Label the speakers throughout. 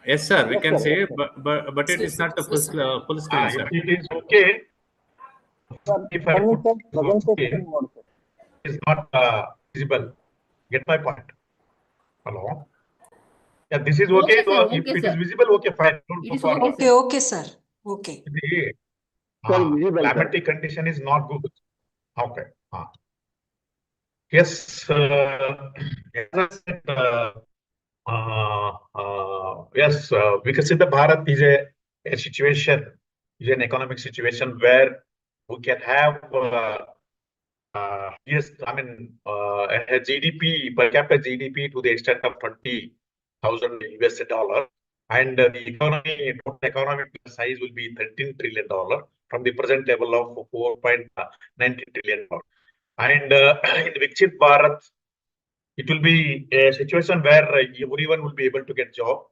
Speaker 1: Yes, sir. We
Speaker 2: Yes,
Speaker 1: can
Speaker 2: sir.
Speaker 1: say,
Speaker 2: Yes, sir.
Speaker 1: but it is not a full screen,
Speaker 3: If
Speaker 1: sir.
Speaker 3: it is okay,
Speaker 2: Sir,
Speaker 3: if I
Speaker 2: can you
Speaker 3: put
Speaker 2: check presentation
Speaker 3: okay,
Speaker 2: mode, sir?
Speaker 3: it is not visible. Get my point? Hello. Yeah, this is okay.
Speaker 4: Okay, sir.
Speaker 3: If
Speaker 4: Okay,
Speaker 3: it is
Speaker 4: sir.
Speaker 3: visible, okay, fine. Don't
Speaker 4: It
Speaker 3: go
Speaker 4: is
Speaker 3: for
Speaker 4: okay,
Speaker 5: Okay,
Speaker 4: sir.
Speaker 5: okay, sir. Okay.
Speaker 3: the
Speaker 2: Sir, visible, sir.
Speaker 3: climatic condition is not good. Okay. Yes, as I said, yes, Vikasita Bharat is a situation, is an economic situation where we can have yes, I mean a GDP per capita GDP to the extent of 20,000 US dollar, and the economy total economic size will be $13 trillion from the present level of $4.90 trillion. And in Viksit Bharat, it will be a situation where everyone will be able to get job,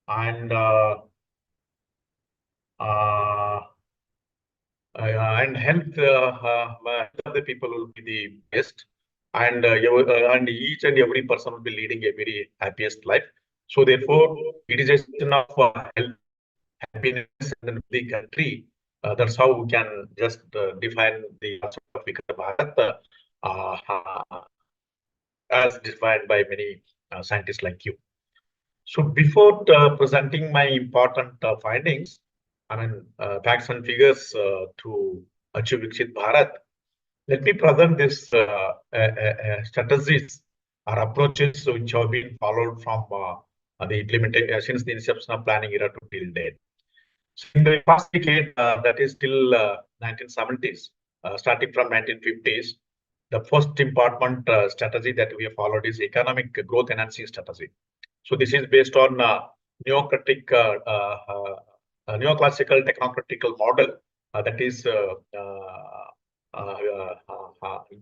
Speaker 3: and uh, health of the people will be the best, and and each and every person will be leading a very happiest life. So therefore, it is a question of health, happiness in the country. That's how we can just define the concept of Viksit Bharat as defined by many scientists like you. So before presenting my important findings, I mean facts and figures to achieve Viksit Bharat, let me present this strategies or approaches which have been followed from the implementation since the inception of planning era to till date. So in the past decade, that is till 1970s, starting from 1950s, the first important strategy that we have followed is economic growth enhancing strategy. So this is based on neocratic, neoclassical technocratical model that is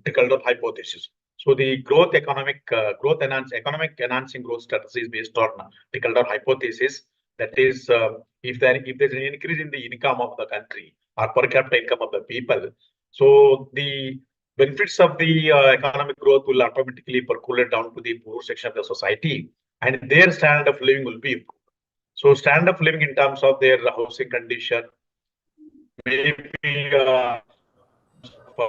Speaker 3: Trickle-down hypothesis. So the growth economic enhancing growth strategy is based on trickle-down hypothesis. That is, if there's an increase in the income of the country or per capita income of the people, so the benefits of the economic growth will automatically percolate down to the poor section of the society, and their standard of living will be improved. So standard of living in terms of their housing condition, maybe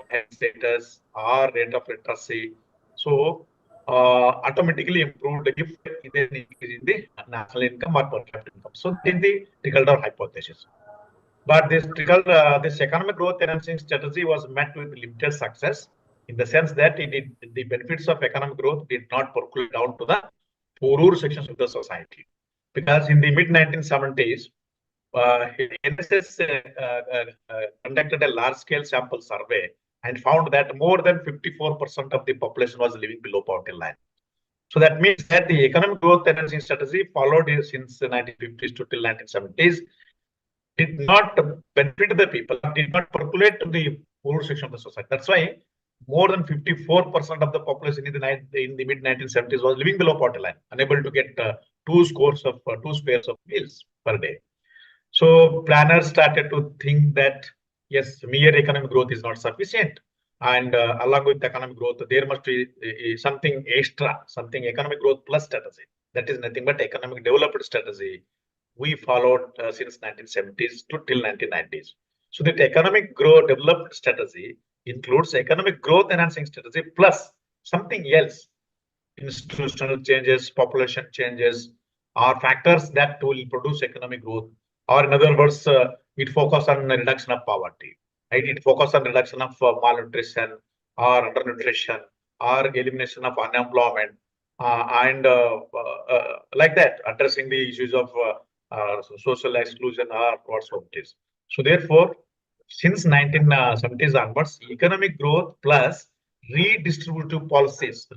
Speaker 3: health status or rate of literacy. So automatically improved if there is an increase in the national income or per capita income. So in the trickle-down hypothesis. But this economic growth enhancing strategy was met with limited success in the sense that the benefits of economic growth did not percolate down to the poorer sections of the society. Because in the mid 1970s, NSS conducted a large-scale sample survey and found that more than 54% of the population was living below poverty line. So that means that the economic growth enhancing strategy followed since the 1950s to till 1970s did not benefit the people, did not percolate to the poor section of the society. That's why more than 54% of the population in the mid 1970s was living below poverty line, unable to get two squares of meals per day. So planners started to think that yes, mere economic growth is not sufficient, and along with economic growth, there must be something extra, something economic growth plus strategy. That is nothing but economic development strategy we followed since 1970s to till 1990s. So that economic growth development strategy includes economic growth enhancing strategy plus something else, institutional changes, population changes, are factors that will produce economic growth. Or in other words, it focus on the reduction of poverty. Right? It focus on reduction of malnutrition or undernutrition or elimination of unemployment and like that, addressing the issues of social exclusion or whatsoever it is. So therefore, since 1970s onwards, economic growth plus redistributive policies,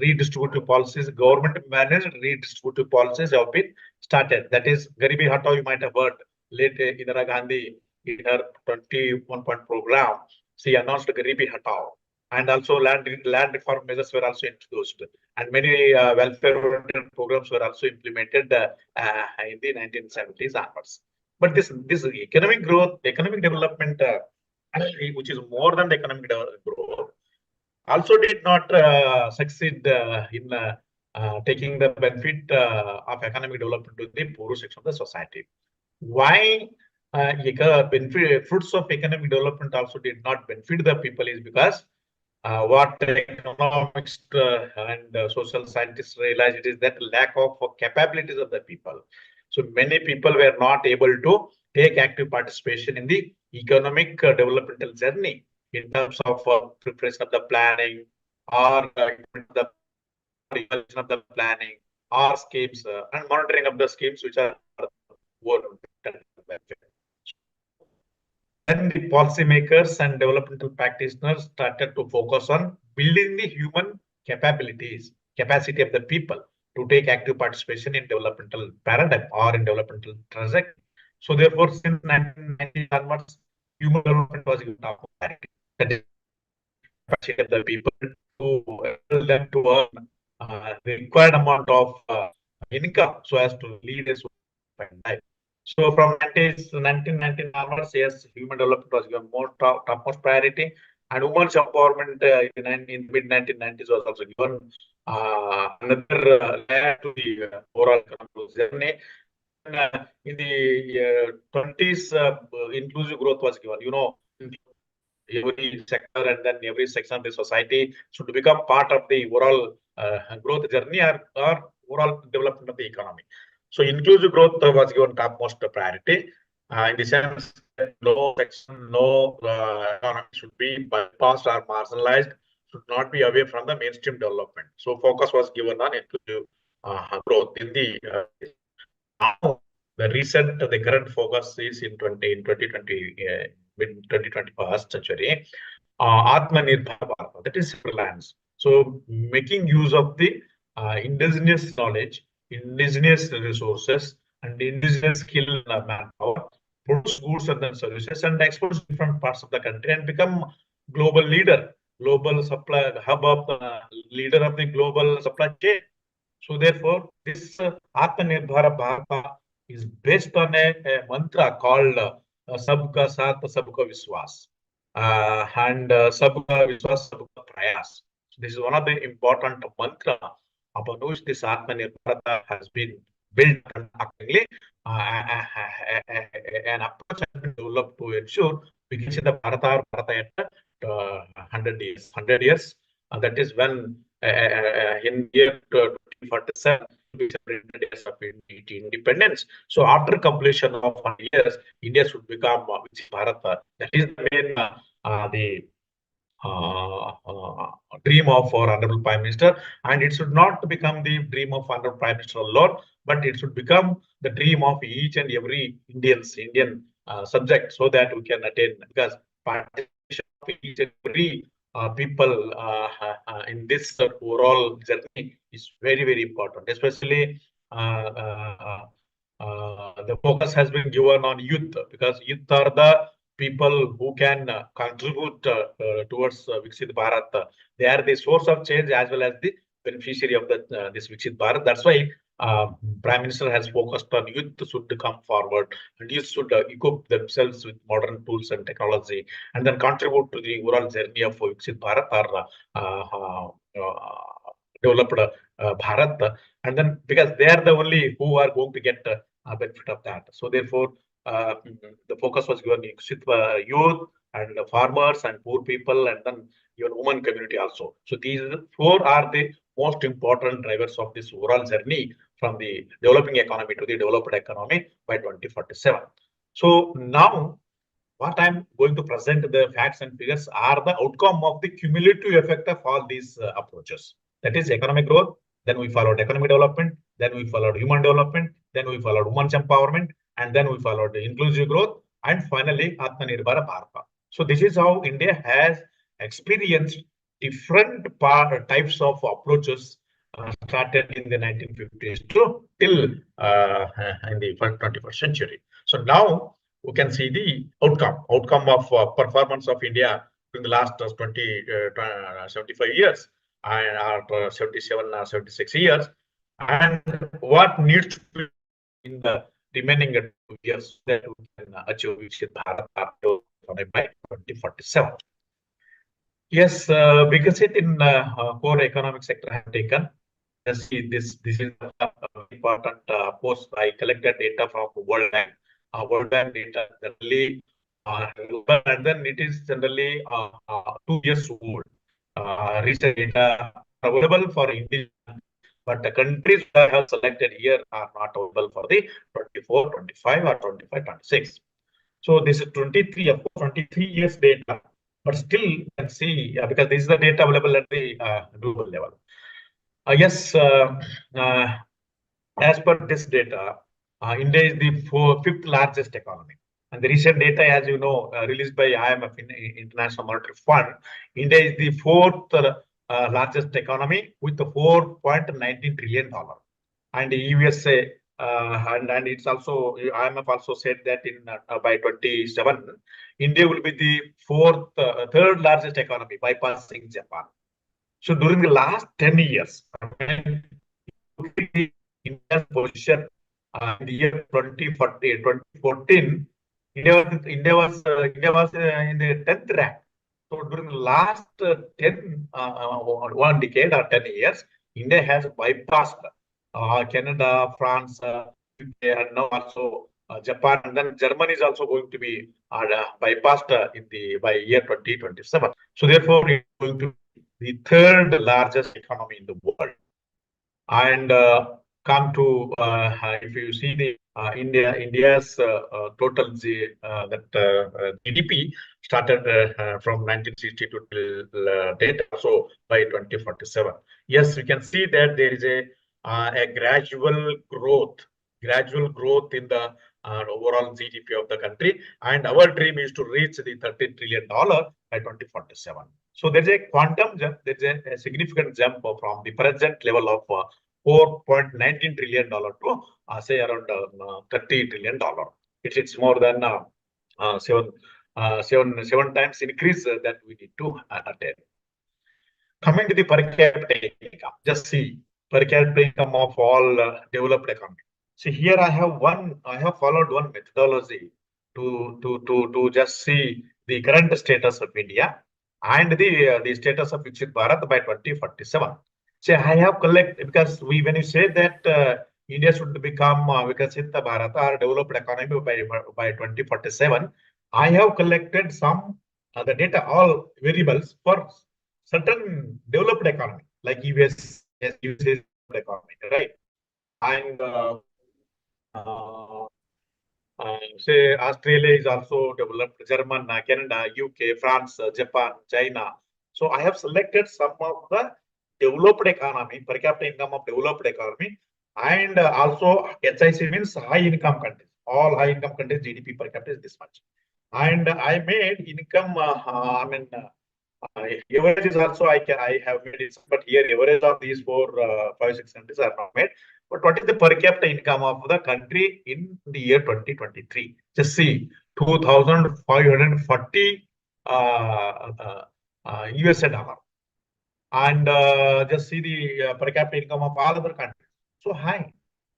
Speaker 3: government managed redistributive policies have been started. That is, Garibi Hatao, you might have heard late Indira Gandhi in her 21-point program. She announced Garibi Hatao. And also land reform measures were also introduced. And many welfare-oriented programs were also implemented in the 1970s onwards. But this economic growth, economic development, which is more than the economic growth, also did not succeed in taking the benefit of economic development to the poor section of the society. Why fruits of economic development also did not benefit the people is because what economics and social scientists realized it is that lack of capabilities of the people. So many people were not able to take active participation in the economic developmental journey in terms of preparation of the planning or the evaluation of the planning or schemes and monitoring of the schemes which are then the policymakers and developmental practitioners started to focus on building the human capacity of the people to take active participation in developmental paradigm or in developmental trajectory. So therefore, since 1990 onwards, human development was given top priority. That is capacity of the people to enable them to earn the required amount of income so as to lead a life. So from 1990 onwards, yes, human development was given more topmost priority, and women's empowerment in mid 1990s was also given another layer to the overall economic journey. In the 20s, inclusive growth was given. You know, every sector and then every section of the society should become part of the overall growth journey or overall development of the economy. So inclusive growth was given topmost priority in the sense that no section, no economy should be bypassed or marginalized, should not be away from the mainstream development. So focus was given on inclusive growth in the now the current focus is in 2020 mid 2021st century Atmanirbhar Bharat, that is self-reliance. So making use of the indigenous knowledge, indigenous resources, and indigenous skill manpower, produce goods and then services, and export to different parts of the country and become global leader, global supply hub of the leader of the global supply chain. So therefore, this Atmanirbhar Bharat is based on a mantra called Sabka Saath Sabka Viswas and Sabka Viswas Sabka Prayas. This is one of the important mantra upon which this Atmanirbhar Bharat has been built accordingly. An approach has been developed to ensure Viksit Bharat or Bharat at 100 years. 100 years. That is when in year 2047 years of independence. So after completion of 100 years, India should become Bharat. That is the main the dream of our Honorable Prime Minister, and it should not become the dream of Honorable Prime Minister alone, but it should become the dream of each and every Indian subject, so that we can attain, because participation of each and every people in this overall journey is very, very important, especially the focus has been given on youth, because youth are the people who can contribute towards Viksit Bharat. They are the source of change as well as the beneficiary of this Viksit Bharat. That's why Prime Minister has focused on youth should come forward, and youth should equip themselves with modern tools and technology, and then contribute to the overall journey of Viksit Bharat or developed Bharat. And then because they are the only who are going to get benefit of that. So therefore, the focus was given to youth and farmers and poor people, and then even women community also. So these four are the most important drivers of this overall journey from the developing economy to the developed economy by 2047. So now what I'm going to present, the facts and figures, are the outcome of the cumulative effect of all these approaches. That is economic growth, then we followed economic development, then we followed human development, then we followed women's empowerment, and then we followed the inclusive growth, and finally Atmanirbhar Bharat. So this is how India has experienced different types of approaches started in the 1950s to till in the 21st century. So now we can see the outcome of performance of India in the last 75 years and 77 or 76 years, and what needs to be in the remaining 2 years that we can achieve Viksit Bharat by 2047. Yes, Viksit in core economic sector have taken Just see this. This is the important post. I collected data from World Bank. World Bank data generally, and then it is generally 2 years old. Recent data available for India, but the countries I have selected here are not available for the 24, 25, or 25, 26. So this is 23, of course, 23 years data, but still you can see because this is the data available at the global level. Yes, as per this data, India is the fifth largest economy. And the recent data, as you know, released by IMF, International Monetary Fund, India is the fourth largest economy with the $4.19 trillion. And the USA, and it's also, IMF also said that in by 27, India will be the third largest economy, bypassing Japan. So during the last 10 years, India's position in the year 2014, India was in the 10th rank. So during the last 1 decade or 10 years, India has bypassed Canada, France, UK, and now also Japan, and then Germany is also going to be bypassed by year 2027. So therefore, it is going to be the third largest economy in the world. And come to if you see the India's total GDP started from 1962 till date, so by 2047. Yes, we can see that there is a gradual growth in the overall GDP of the country, and our dream is to reach the $30 trillion by 2047. So there's a quantum jump, there's a significant jump from the present level of $4.19 trillion to say around $30 trillion. It's more than seven times increase that we need to attain. Coming to the per capita income, just see per capita income of all developed economies. See here I have followed one methodology to just see the current status of India and the status of Viksit Bharat by 2047. So I have collected, because when you say that India should become Viksit Bharat or developed economy by 2047, I have collected some the data, all variables for certain developed economy like US economy, right? And say Australia is also developed, German, Canada, UK, France, Japan, China. So I have selected some of the developed economy, per capita income of developed economy, and also HIC means high income countries. All high income countries GDP per capita is this much. And I made income, average is also I have made it, but here average of these 4, 5, 6 countries are not made. But what is the per capita income of the country in the year 2023? Just see, 2,540 USA dollar. And just see the per capita income of all other countries. So high.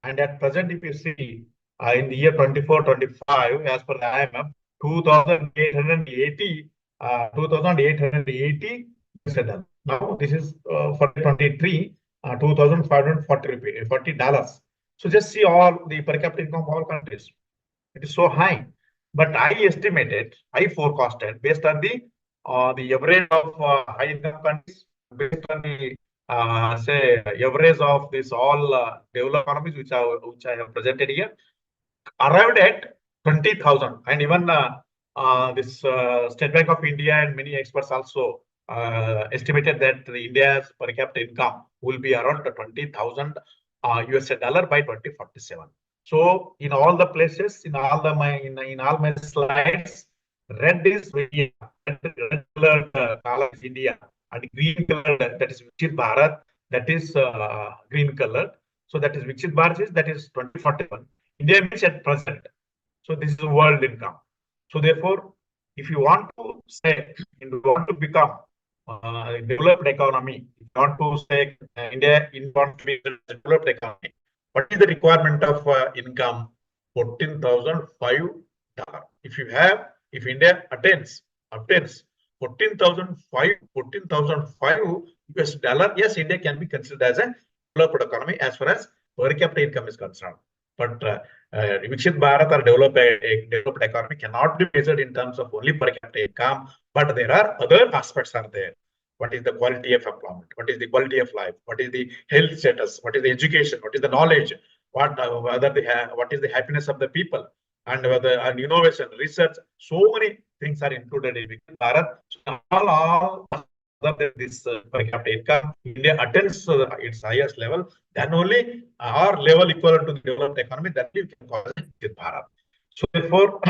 Speaker 3: And at present, if you see in the year 24-25, as per the IMF, 2,880 USA dollars. Now this is for 23, $2,540. So just see all the per capita income of all countries. It is so high. But I forecasted based on the average of high income countries, based on the say average of this all developed economies which I have presented here, arrived at 20,000. And even this State Bank of India and many experts also estimated that India's per capita income will be around 20,000 USA dollar by 2047. So in all the places, in all my slides, red is India, red color color is India, and green color that is Viksit Bharat, that is green color. So that is Viksit Bharat, that is 2041. India means at present. So this is the world income. So therefore, if you want to say, if you want to become a developed economy, if you want to say India wants to be a developed economy, what is the requirement of income? $14,005. If India obtains $14,005 US dollar, yes, India can be considered as a developed economy as far as per capita income is concerned. But Viksit Bharat or developed economy cannot be measured in terms of only per capita income, but there are other aspects are there. What is the quality of employment? What is the quality of life? What is the health status? What is the education? What is the knowledge? What what is the happiness of the people? And whether and innovation, research, so many things are included in Viksit Bharat. So all other than this per capita income, India attains its highest level, then only our level equivalent to the developed economy, that we can call it Viksit Bharat. So therefore,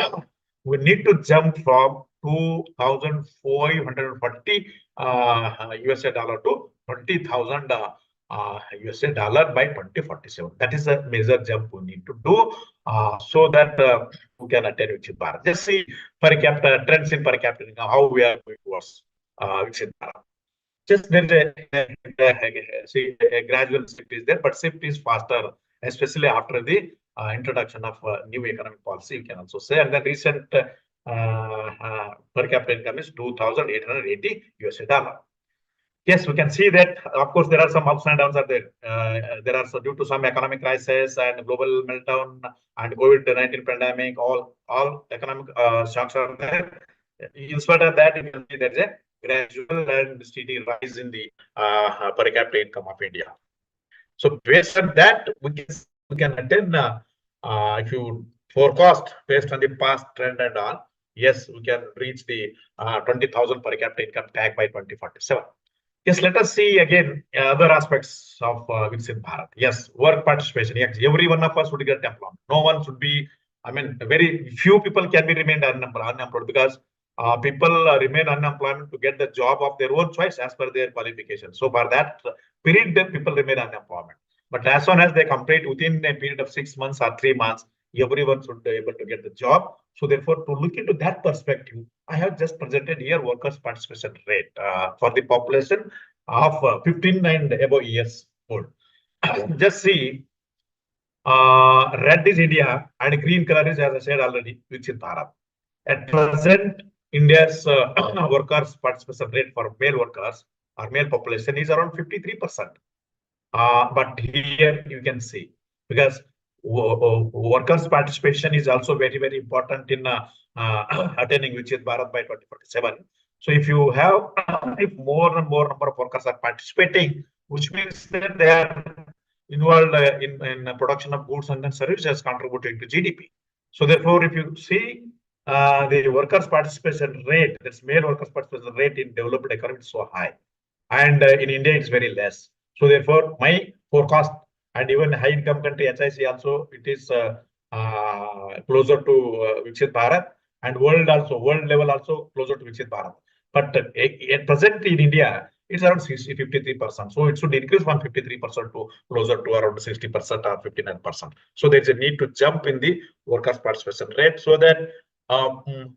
Speaker 3: we need to jump from 2,440 USA dollar to 20,000 USA dollar by 2047. That is a major jump we need to do so that we can attain Viksit Bharat. Just see per capita trends in per capita income, how we are going towards Viksit Bharat. Just there is a gradual shift is there, but shift is faster, especially after the introduction of new economic policy, you can also say. And the recent per capita income is 2,880 USA dollar. Yes, we can see that. Of course, there are some ups and downs are there. There are due to some economic crisis and global meltdown and COVID-19 pandemic, all economic shocks are there. In spite of that, you can see there is a gradual and steady rise in the per capita income of India. So based on that, we can attain, if you forecast based on the past trend and all, yes, we can reach the 20,000 per capita income tag by 2047. Yes, let us see again other aspects of Viksit Bharat. Yes, work participation. Yes, every one of us would get employment. No one should be, I mean, very few people can be remained unemployed because people remain unemployed to get the job of their own choice as per their qualification. So for that period, then people remain unemployment. But as soon as they complete within a period of 6 months or 3 months, everyone should be able to get the job. So therefore, to look into that perspective, I have just presented here workers' participation rate for the population of 15 and above years old. Just see, red is India and green color is, as I said already, Viksit Bharat. At present, India's workers' participation rate for male workers or male population is around 53%. But here you can see, because workers' participation is also very, very important in attaining Viksit Bharat by 2047. So if you have, if more and more number of workers are participating, which means that they are involved in production of goods and then services contributing to GDP. So therefore, if you see the workers' participation rate, that's male workers' participation rate in developed economy is so high, and in India it's very less. So therefore, my forecast, and even high income country HIC also, it is closer to Viksit Bharat, and world level also closer to Viksit Bharat. But at present in India, it's around 53%. So it should increase from 53% to closer to around 60% or 59%. So there's a need to jump in the workers' participation rate so that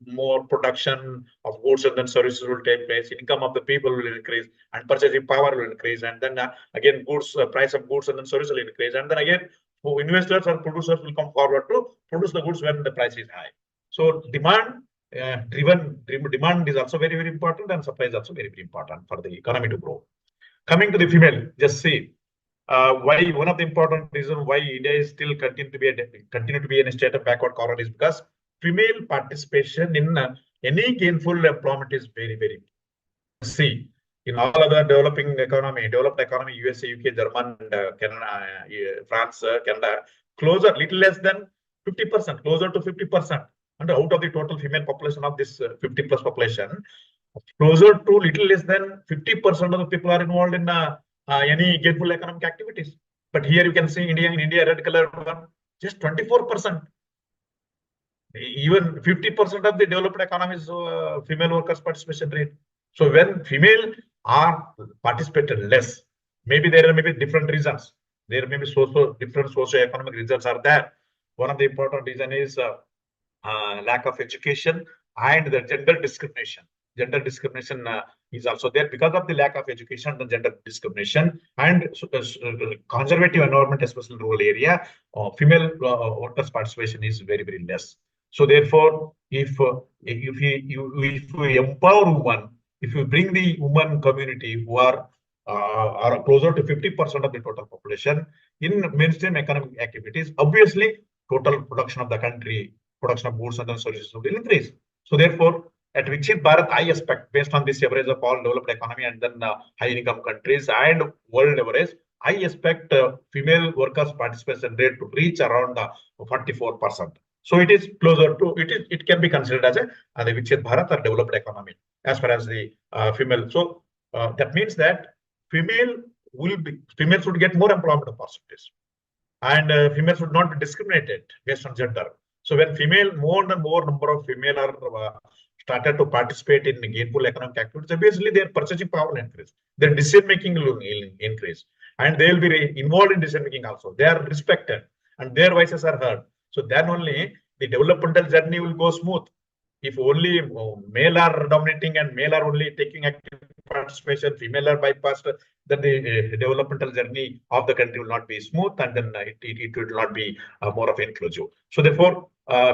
Speaker 3: more production of goods and then services will take place, income of the people will increase, and purchasing power will increase, and then again goods price of goods and then services will increase, and then again investors and producers will come forward to produce the goods when the price is high. So demand demand is also very, very important, and supply is also very, very important for the economy to grow. Coming to the female, just see why one of the important reasons why India is still continue to be in a state of backward corner is because female participation in any gainful employment is very, very. See, in all other developed economy, USA, UK, German, Canada, France, Canada, closer, little less than 50%, closer to 50%. And out of the total female population of this 50 plus population, closer to little less than 50% of the people are involved in any gainful economic activities. But here you can see in India, red color one, just 24%. Even 50% of the developed economy is female workers' participation rate. So when female are participated less, maybe there may be different reasons. There may be different socio-economic reasons are there. One of the important reason is lack of education and the gender discrimination. Gender discrimination is also there because of the lack of education, the gender discrimination, and conservative environment, especially in rural area. Female workers' participation is very, very less. So therefore, if we empower women, if you bring the women community who are are closer to 50% of the total population in mainstream economic activities, obviously total production of the country, production of goods and services will increase. So therefore, at Viksit Bharat, I expect, based on this average of all developed economy and then high income countries and world average, I expect female workers participation rate to reach around 44%. So it is closer to it can be considered as the Viksit Bharat or developed economy as far as the female. So that means that female should get more employment opportunities, and females should not be discriminated based on gender. So when more and more number of female are started to participate in gainful economic activities, obviously their purchasing power will increase, their decision making will increase, and they will be involved in decision making also. They are respected and their voices are heard. So then only the developmental journey will go smooth. If only male are dominating and male are only taking active participation, female are bypassed, then the developmental journey of the country will not be smooth, and then it will not be more of inclusive. So therefore,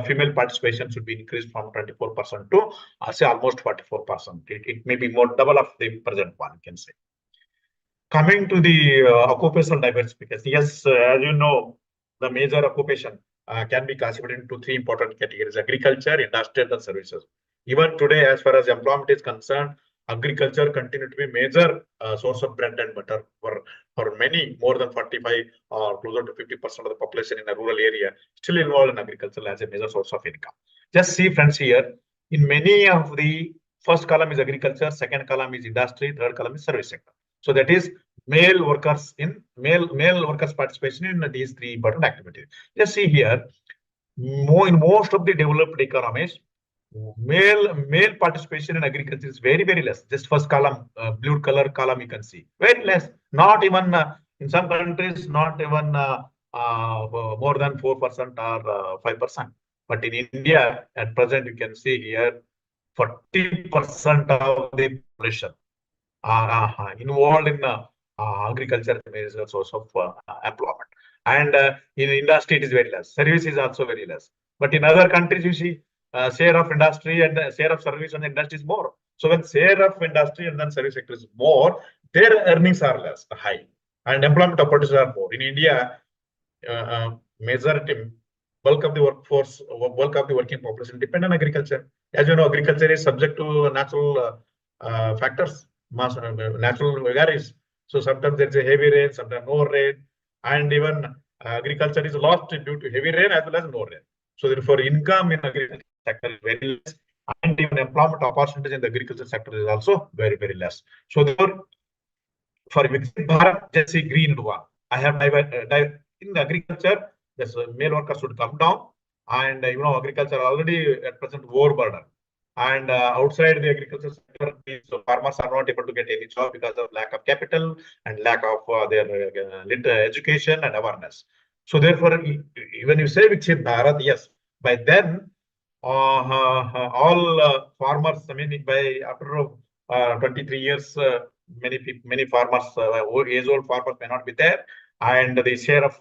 Speaker 3: female participation should be increased from 24% to say almost 44%. It may be more double of the present one, you can say. Coming to the occupational diversification, yes, as you know, the major occupation can be classified into three important categories: agriculture, industrial, and services. Even today, as far as employment is concerned, agriculture continue to be major source of bread and butter for many, more than 45 or closer to 50% of the population in a rural area still involved in agriculture as a major source of income. Just see, friends, here in many of the first column is agriculture, second column is industry, third column is service sector. So that is male workers participation in these three important activities. Just see here, in most of the developed economies, male participation in agriculture is very, very less. Just first column, blue color column, you can see very less. Not even in some countries, not even more than 4% or 5%. But in India, at present, you can see here 40% of the population involved in agriculture is a source of employment. And in industry, it is very less. Service is also very less. But in other countries, you see share of industry and share of service and industry is more. So when share of industry and then service sector is more, their earnings are less high, and employment opportunities are more. In India, majority bulk of the workforce, bulk of the working population depend on agriculture. As you know, agriculture is subject to natural factors, natural varies. So sometimes there is a heavy rain, sometimes no rain, and even agriculture is lost due to heavy rain as well as no rain. So therefore, income in agriculture sector is very less, and even employment opportunities in the agriculture sector is also very, very less. So therefore, for Viksit Bharat, just see green one. I have in the agriculture, this male workers should come down, and agriculture already at present overburdened. And outside the agriculture sector, so farmers are not able to get any job because of lack of capital and lack of their education and awareness. So therefore, when you say Viksit Bharat, yes, by then all farmers, I mean, by after 23 years, many farmers, age-old farmers may not be there, and the share of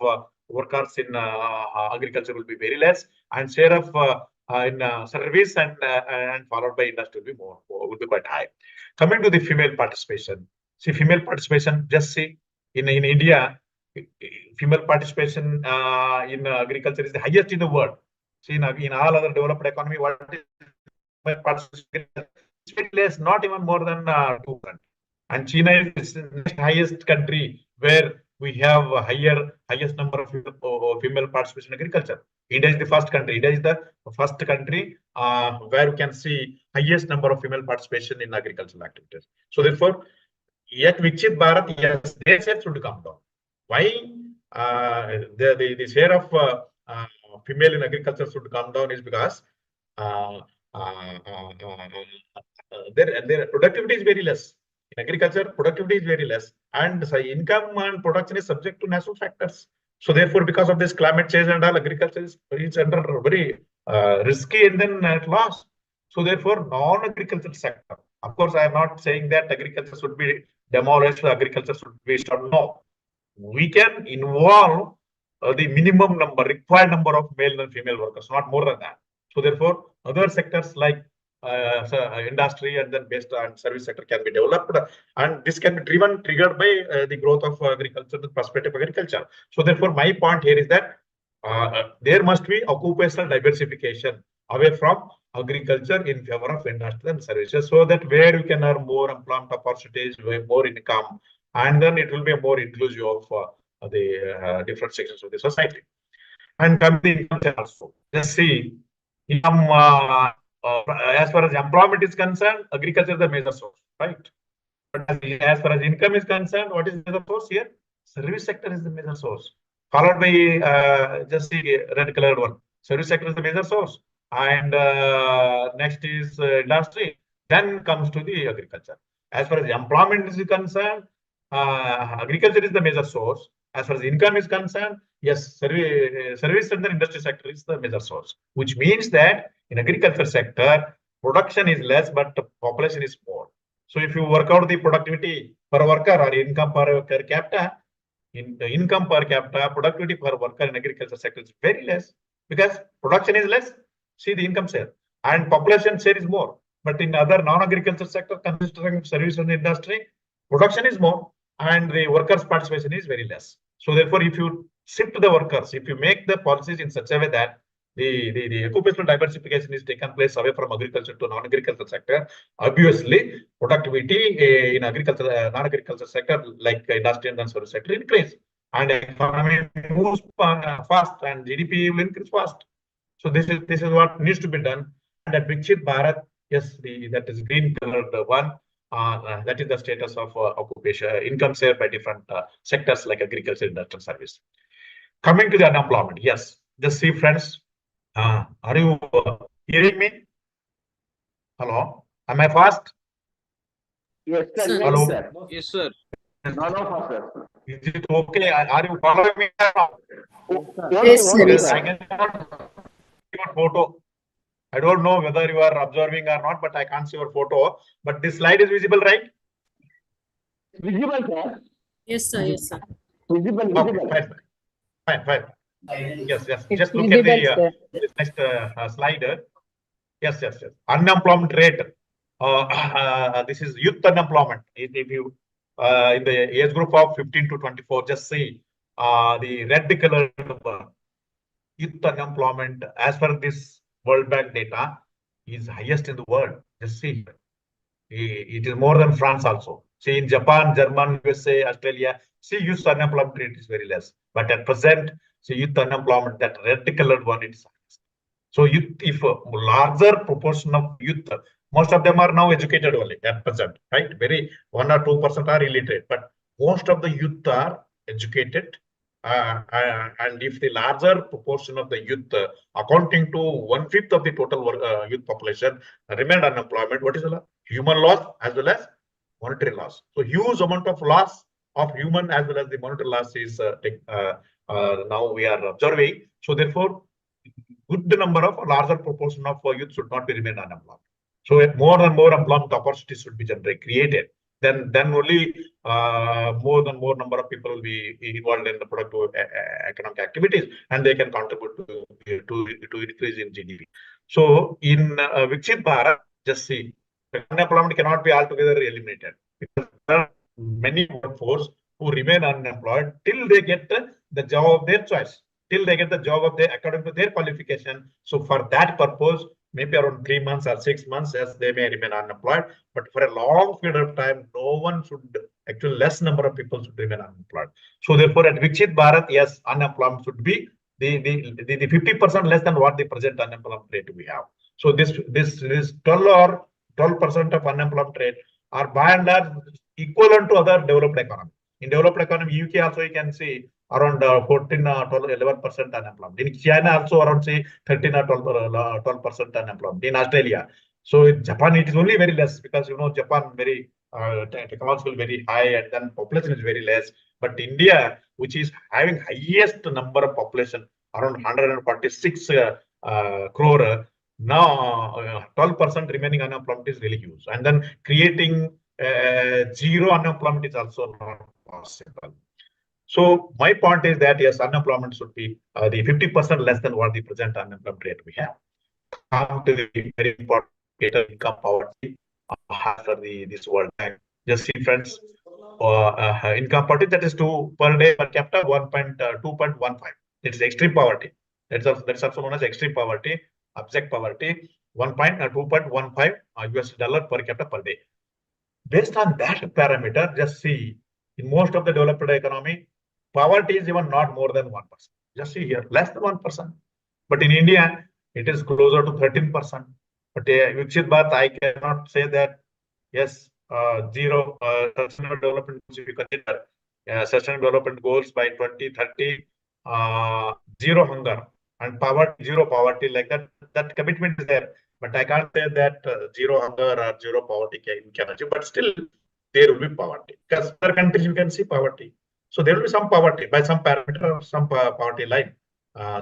Speaker 3: workers in agriculture will be very less, and share of in service and followed by industry will be quite high. Coming to the female participation, see female participation. Just see in India, female participation in agriculture is the highest in the world. See in all other developed economy, what is participation? It's very less, not even more than 2%. And China is the highest country where we have a highest number of female participation in agriculture. India is the first country. India is the first country where we can see highest number of female participation in agricultural activities. So therefore, yet Viksit Bharat, yes, their share should come down. Why the share of female in agriculture should come down is because their productivity is very less. In agriculture, productivity is very less, and so income and production is subject to natural factors. So therefore, because of this climate change and all, agriculture is under very risky and then at loss. So therefore, non-agricultural sector. Of course, I am not saying that agriculture should be demolished, agriculture should be stopped. No, we can involve the minimum number, required number of male and female workers, not more than that. So therefore, other sectors like industry and then based on service sector can be developed, and this can be triggered by the growth of agriculture, the perspective of agriculture. So therefore, my point here is that there must be occupational diversification away from agriculture in favor of industry and services, so that where you can earn more employment opportunities, more income, and then it will be more inclusive of the different sections of the society. And coming to income also, just see, income, as far as employment is concerned, agriculture is the major source, right? But as far as income is concerned, what is the major source here? Service sector is the major source, followed by just the red colored one. Service sector is the major source, and next is industry. Then comes to the agriculture. As far as employment is concerned, agriculture is the major source. As far as income is concerned, yes, service and the industry sector is the major source, which means that in agriculture sector, production is less, but the population is more. So if you work out the productivity per worker or income per capita, income per capita, productivity per worker in agriculture sector is very less, because production is less. See the income share, and population share is more. But in other non-agriculture sector, considering service and industry, production is more, and the workers' participation is very less. So therefore, if you shift the workers, if you make the policies in such a way that the occupational diversification is taken place away from agriculture to non-agriculture sector, obviously productivity in agriculture, non-agriculture sector like industry and service sector increase, and economy moves fast, and GDP will increase fast. So this is what needs to be done. And at Viksit Bharat, yes, that is green colored one. That is the status of occupation, income share by different sectors like agriculture, industrial service. Coming to the unemployment, yes, just see friends, are you hearing me? Hello, am I fast?
Speaker 2: Yes, sir.
Speaker 4: Sir.
Speaker 3: Hello.
Speaker 2: Sir.
Speaker 4: Yes, sir.
Speaker 2: None of us, sir.
Speaker 3: Is it okay? Are you following me?
Speaker 2: Yes,
Speaker 4: sir. Yes,
Speaker 3: I cannot see your photo. I don't know whether you are observing or not, but I can't see your photo. But this slide is visible, right?
Speaker 2: Visible, sir.
Speaker 4: Yes, sir. Yes, sir.
Speaker 2: Visible,
Speaker 3: Okay,
Speaker 2: visible.
Speaker 3: fine. Yes.
Speaker 5: It's
Speaker 3: Just look at
Speaker 5: visible, sir.
Speaker 3: this next slide. Yes. Unemployment rate. This is youth unemployment. If you in the age group of 15 to 24, just see the red color youth unemployment as per this World Bank data is highest in the world. Just see, it is more than France also. See in Japan, Germany, USA, Australia, see youth unemployment rate is very less. But at present, see youth unemployment, that red colored one is highest. So if a larger proportion of youth, most of them are now educated only at present, right? Very 1 or 2% are illiterate, but most of the youth are educated. And if the larger proportion of the youth, accounting to 1/5 of the total youth population, remain unemployment, what is the human loss as well as monetary loss? So huge amount of loss of human as well as the monetary loss is now we are observing. So therefore, good number of larger proportion of youth should not be remain unemployed. So more and more employment opportunities should be created. Then only more number of people will be involved in the productive economic activities, and they can contribute to increase in GDP. So in Viksit Bharat, just see, unemployment cannot be altogether eliminated, because there are many workforce who remain unemployed till they get the job of their choice, till they get the job of their according to their qualification. So for that purpose, maybe around 3 months or 6 months, yes, they may remain unemployed. But for a long period of time, no one should, actually less number of people should remain unemployed. So therefore, at Viksit Bharat, yes, unemployment should be the 50% less than what the present unemployment rate we have. So this 12% of unemployment rate are by and large equivalent to other developed economy. In developed economy, UK also you can see around 14 or 11% unemployment. In China also around say 13 or 12% unemployment. In Australia, so in Japan it is only very less, because Japan very technological very high, and then population is very less. But India, which is having highest number of population around 146 crore, now 12% remaining unemployment is really huge, and then creating zero unemployment is also not possible. So my point is that yes, unemployment should be the 50% less than what the present unemployment rate we have. Come to the very important indicator income poverty after this World Bank. Just see, friends, income poverty, that is 2 per day per capita 2.15. It's extreme poverty. That's also known as extreme poverty, abject poverty, 2.15 US dollar per capita per day. Based on that parameter, just see, in most of the developed economy, poverty is even not more than 1%. Just see here, less than 1%. But in India, it is closer to 13%. But Vikshit Bharat, I cannot say that, yes, zero sustainable development goals, if you consider sustainable development goals by 2030, zero hunger and poverty, zero poverty, like that commitment is there. But I can't say that zero hunger or zero poverty can achieve, but still there will be poverty. Because other countries you can see poverty. So there will be some poverty by some parameter or some poverty line.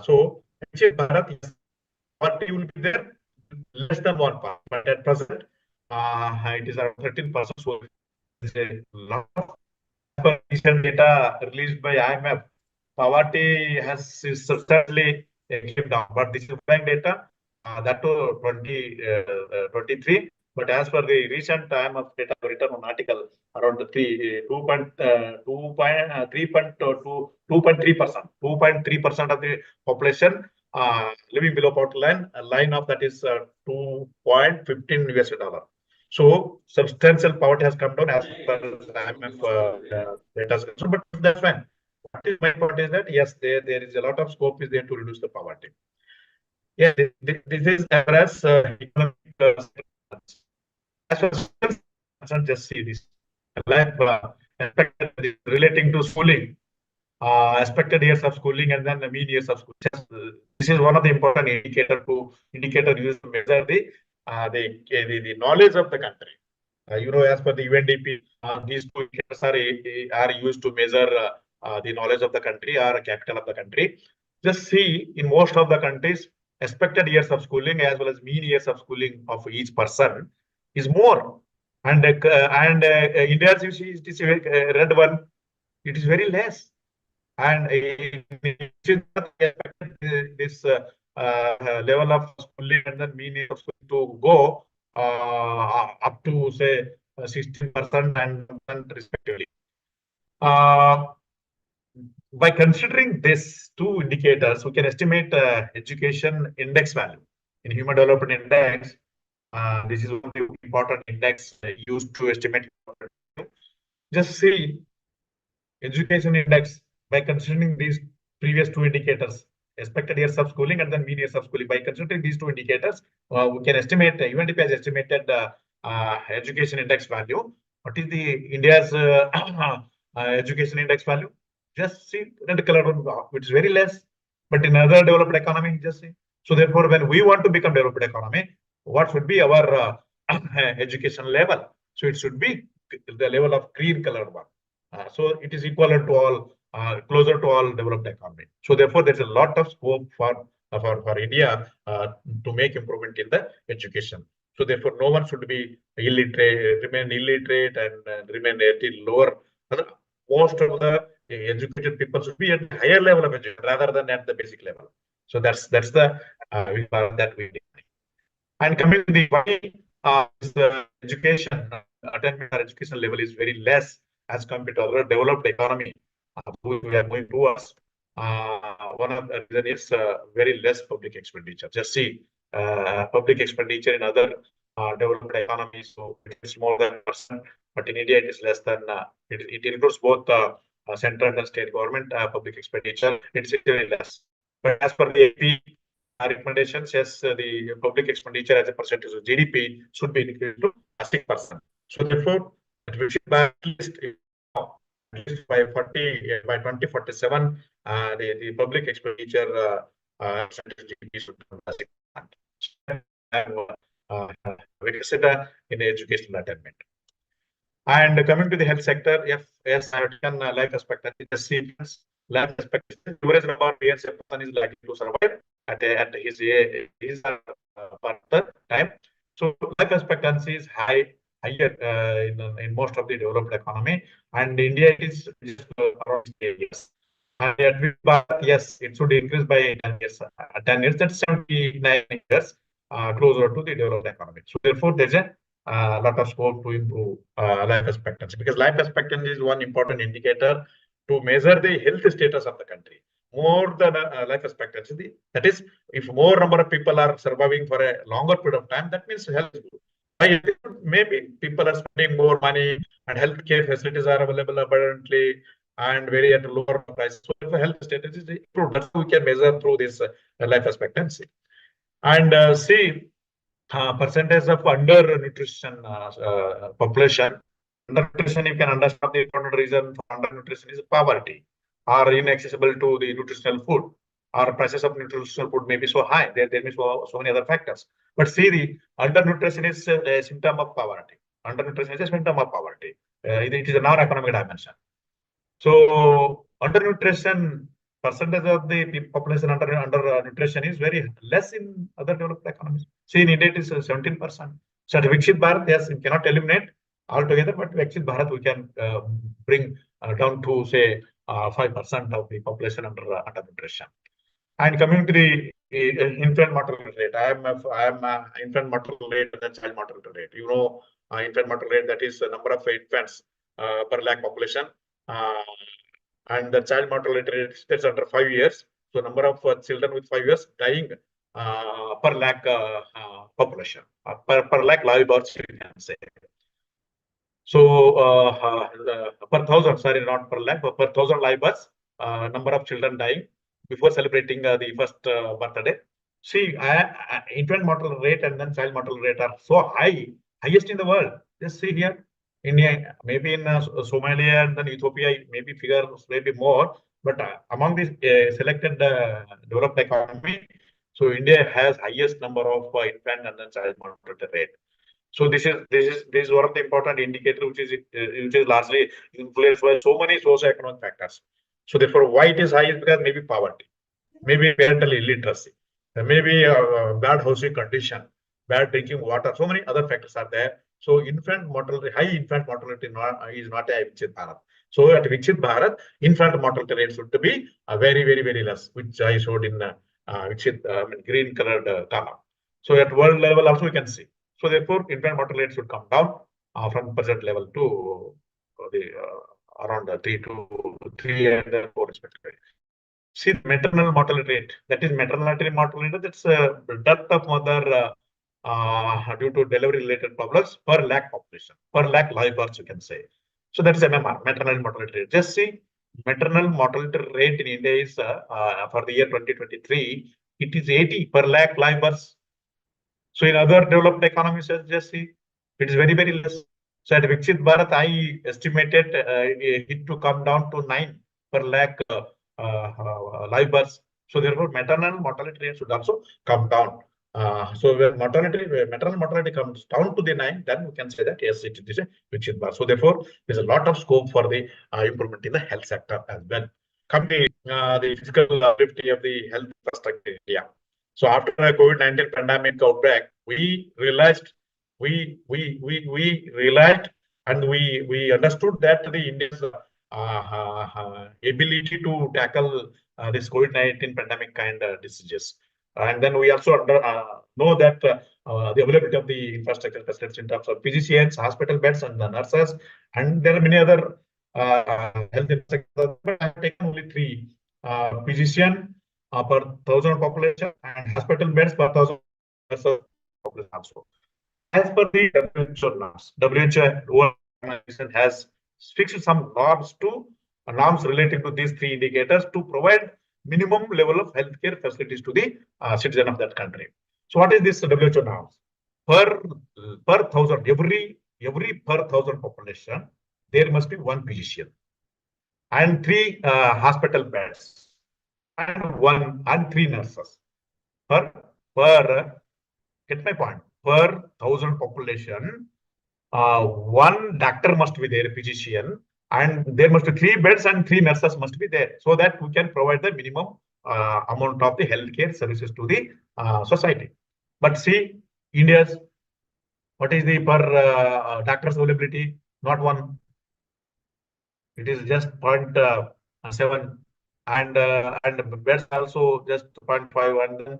Speaker 3: So actually Bharat, yes, poverty will be there less than 1%, but at present it is around 13%. So there is a lot of recent data released by IMF. Poverty has substantially came down, but this is bank data that to 2023. But as per the recent time of data written on article, around 2.3%, 2.3% of the population living below poverty line. A line of that is 2.15 US dollar. So substantial poverty has come down as per IMF data, but that's fine. What is my point is that yes, there is a lot of scope is there to reduce the poverty. Yeah, this is as economic as well as just see this like expected relating to schooling, expected years of schooling and then the mean years of schooling. This is one of the important indicator used to measure the knowledge of the country. As per the UNDP, these two indicators are used to measure the knowledge of the country or capital of the country. Just see, in most of the countries, expected years of schooling as well as mean years of schooling of each person is more. And India's, you see, it is a red one, it is very less. And this level of schooling and then mean years of schooling to go up to say 16% and respectively. By considering these two indicators, we can estimate education index value. In Human Development Index, this is one of the important index used to estimate. Just see education index by considering these previous two indicators, expected years of schooling and then mean years of schooling. By considering these two indicators, we can estimate, UNDP has estimated education index value. What is the India's education index value? Just see red color one, which is very less. But in other developed economy, just see. So therefore, when we want to become developed economy, what should be our education level? So it should be the level of green colored one. So it is equivalent to all, closer to all developed economy. So therefore, there's a lot of scope for India to make improvement in the education. So therefore, no one should be illiterate, remain illiterate, and remain at a lower. Most of the educated people should be at higher level of education rather than at the basic level. So that's the that we did. And coming to the why the education attainment or education level is very less as compared to other developed economy we are going towards. One of the reasons is very less public expenditure. Just see public expenditure in other developed economies, so it is more than %, but in India it is less than. It includes both central and state government public expenditure. It's very less. But as per the AP recommendations, yes, the public expenditure as a percentage of GDP should be increased to 6%. So therefore, we should at least by 2047, the public expenditure GDP should come to 6%. In educational attainment. And coming to the health sector, yes, life expectancy, life expectancy, average number of years a person is likely to survive at his time. So life expectancy is higher in most of the developed economy, and India is just around 8 years. And yes, it should increase by 10 years. 10 years, that's 79 years. closer to the developed economy. So therefore, there's a lot of scope to improve life expectancy, because life expectancy is one important indicator to measure the health status of the country. More than life expectancy, that is, if more number of people are surviving for a longer period of time, that means health is good. Maybe people are spending more money and healthcare facilities are available abundantly and very at a lower price. So if the health status is improved, that's how we can measure through this life expectancy. And see, percentage of undernutrition population. Undernutrition, you can understand the important reason for undernutrition is poverty, or inaccessible to the nutritional food, or prices of nutritional food may be so high. There may be so many other factors. But see, the undernutrition is a symptom of poverty. Undernutrition is a symptom of poverty. It is a non-economic dimension. So undernutrition, percentage of the population under nutrition is very less in other developed economies. See, in India it is 17%. So at Viksit Bharat, yes, we cannot eliminate altogether, but Viksit Bharat we can bring down to say 5% of the population under nutrition. And coming to the infant mortality rate, I am infant mortality rate and then child mortality rate. You know, infant mortality rate, that is the number of infants per lakh population, and the child mortality rate is under 5 years. So number of children with 5 years dying per lakh population, per lakh live births, you can say. So per thousand, sorry, not per lakh, but per thousand live births, number of children dying before celebrating the first birthday. See, infant mortality rate and then child mortality rate are so high, highest in the world. Just see here, India, maybe in Somalia and then Ethiopia, maybe figures maybe more, but among these selected developed economy, so India has highest number of infant and then child mortality rate. So this is one of the important indicators which is largely influenced by so many socio-economic factors. So therefore, why it is high is because maybe poverty, maybe parental illiteracy, maybe bad housing condition, bad drinking water. So many other factors are there. So infant mortality, high infant mortality is not a Viksit Bharat. So at Viksit Bharat, infant mortality rate should be very less, which I showed in Viksit green colored column. So at world level also we can see. So therefore, infant mortality rate should come down from present level to the around 3 and 4 respectively. See, maternal mortality rate, that is maternity mortality, that's death of mother due to delivery related problems per lakh population, per lakh live births, you can say. So that is MMR, maternal mortality rate. Just see, maternal mortality rate in India is for the year 2023, it is 80 per lakh live births. So in other developed economies, just see, it is very less. So at Viksit Bharat, I estimated it to come down to 9 per lakh live births. So therefore, maternal mortality rate should also come down. So when maternal mortality comes down to the 9, then we can say that yes, it is a Viksit Bharat. So therefore, there's a lot of scope for the improvement in the health sector as well. Coming to the physical ability of the health infrastructure in India. So after the COVID-19 pandemic outbreak, we realized and we understood that the India's ability to tackle this COVID-19 pandemic kind of diseases. And then we also know that the availability of the infrastructure facilities in terms of physicians, hospital beds, and the nurses, and there are many other health infrastructure. I have taken only 3: physician per 1,000 population and hospital beds per 1,000 population also. As per the WHO norms, WHO organization has fixed some norms related to these 3 indicators to provide minimum level of healthcare facilities to the citizen of that country. So what is this WHO norms? Per 1,000, every per 1,000 population, there must be 1 physician and 3 hospital beds and 3 nurses per get my point, per 1,000 population, 1 doctor must be there, physician, and there must be 3 beds and 3 nurses must be there, so that we can provide the minimum amount of the healthcare services to the society. But see, India's, what is the per doctor's availability? Not 1. It is just 0.7. And beds also just 0.5, and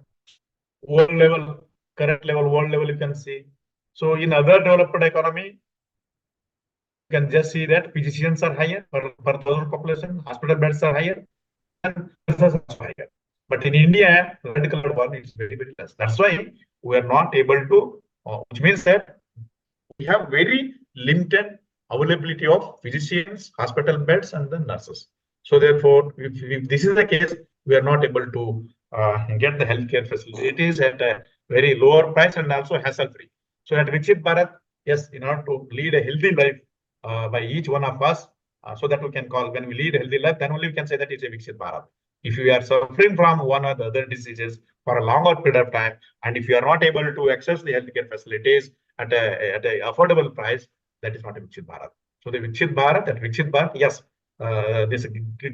Speaker 3: world level current level, world level, you can see. So in other developed economy, you can just see that physicians are higher per thousand population, hospital beds are higher, and nurses are higher. But in India, red colored one is very, very less. That's why we are not able to, which means that we have very limited availability of physicians, hospital beds, and the nurses. So therefore, if this is the case, we are not able to get the healthcare facility. It is at a very lower price and also hassle-free. So at Viksit Bharat, yes, in order to lead a healthy life by each one of us, so that we can call, when we lead a healthy life, then only we can say that it's a Viksit Bharat. If you are suffering from one or the other diseases for a longer period of time, and if you are not able to access the healthcare facilities at a affordable price, that is not a Viksit Bharat. So the Viksit Bharat, yes, this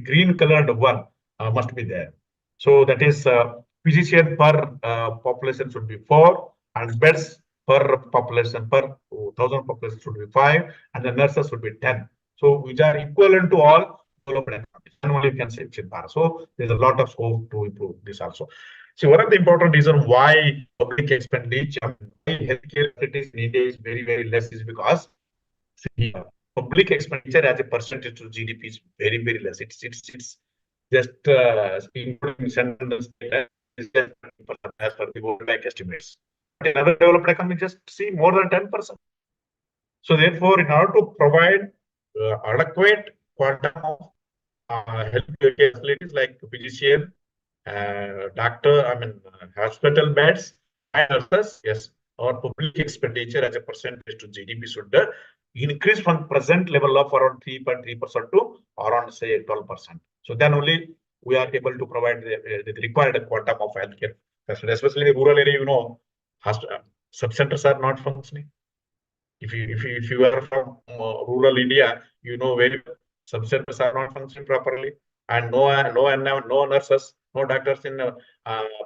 Speaker 3: green colored one must be there. So that is physician per population should be 4, and beds per population per 1,000 population should be 5, and the nurses should be 10. So which are equivalent to all developed economies. And only you can say Viksit Bharat. So there's a lot of scope to improve this also. See, one of the important reasons why public expenditure, healthcare facilities in India is very, very less is because see, public expenditure as a percentage to GDP is very, very less. It's just including central and state is just 30% as per the World Bank estimates. But in other developed economies, just see more than 10%. So therefore, in order to provide adequate quantum of healthcare facilities like physician, doctor, hospital beds and nurses, yes, our public expenditure as a percentage to GDP should increase from present level of around 3.3% to around say 12%. So then only we are able to provide the required quantum of healthcare facilities, especially in rural area. You know, sub-centers are not functioning. If you are from rural India, you know very well, sub-centers are not functioning properly, and no nurses, no doctors in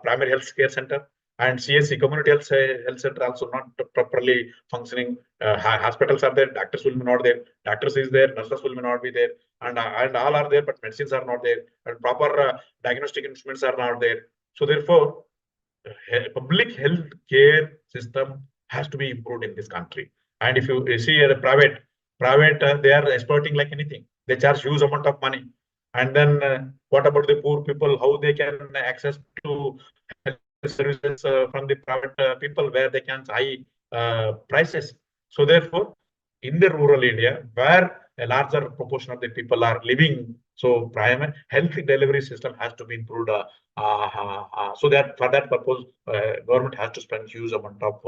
Speaker 3: primary health care center, and CSC community health center also not properly functioning. Hospitals are there, doctors will be not there. Doctors is there, nurses will not be there, and all are there, but medicines are not there, and proper diagnostic instruments are not there. So therefore, public health care system has to be improved in this country. And if you see the private, they are exploiting like anything. They charge huge amount of money. And then what about the poor people? How they can access to health services from the private people where they can high prices. So therefore, in the rural India, where a larger proportion of the people are living, so primary health delivery system has to be improved. So that for that purpose, government has to spend huge amount of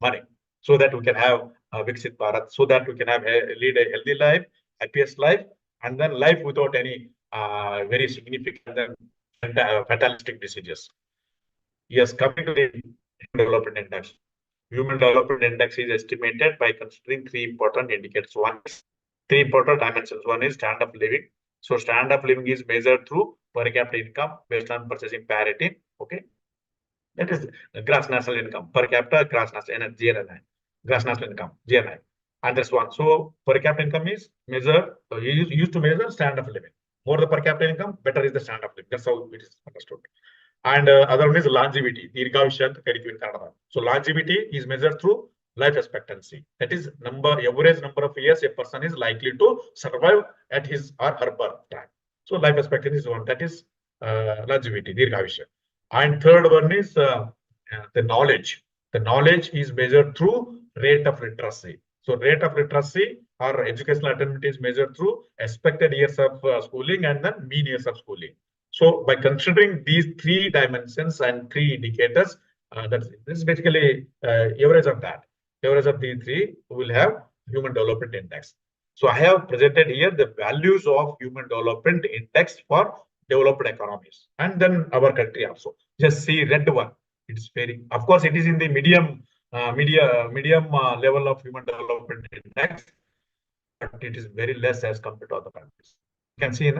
Speaker 3: money, so that we can have Viksit Bharat, so that we can have lead a healthy life, happiest life, and then life without any very significant fatalistic diseases. Yes, coming to the development index. Human development index is estimated by considering three important indicators. Three important dimensions. One is standard of living. So standard of living is measured through per capita income based on purchasing parity. Okay. That is gross national income, per capita gross national GNI, gross national income, GNI. And that's one. So per capita income is measured, used to measure standard of living. More the per capita income, better is the standard of living. That's how it is understood. And other one is longevity. So longevity is measured through life expectancy. That is average number of years a person is likely to survive at his or her birth time. So life expectancy is one. That is longevity, dirghavishya. And third one is the knowledge. The knowledge is measured through rate of literacy. So rate of literacy or educational attainment is measured through expected years of schooling and then mean years of schooling. So by considering these three dimensions and three indicators, this is basically average of that. Average of these three will have human development index. So I have presented here the values of human development index for developed economies, and then our country also. Just see red one. It's very, of course, it is in the medium level of human development index, but it is very less as compared to other countries. You can see,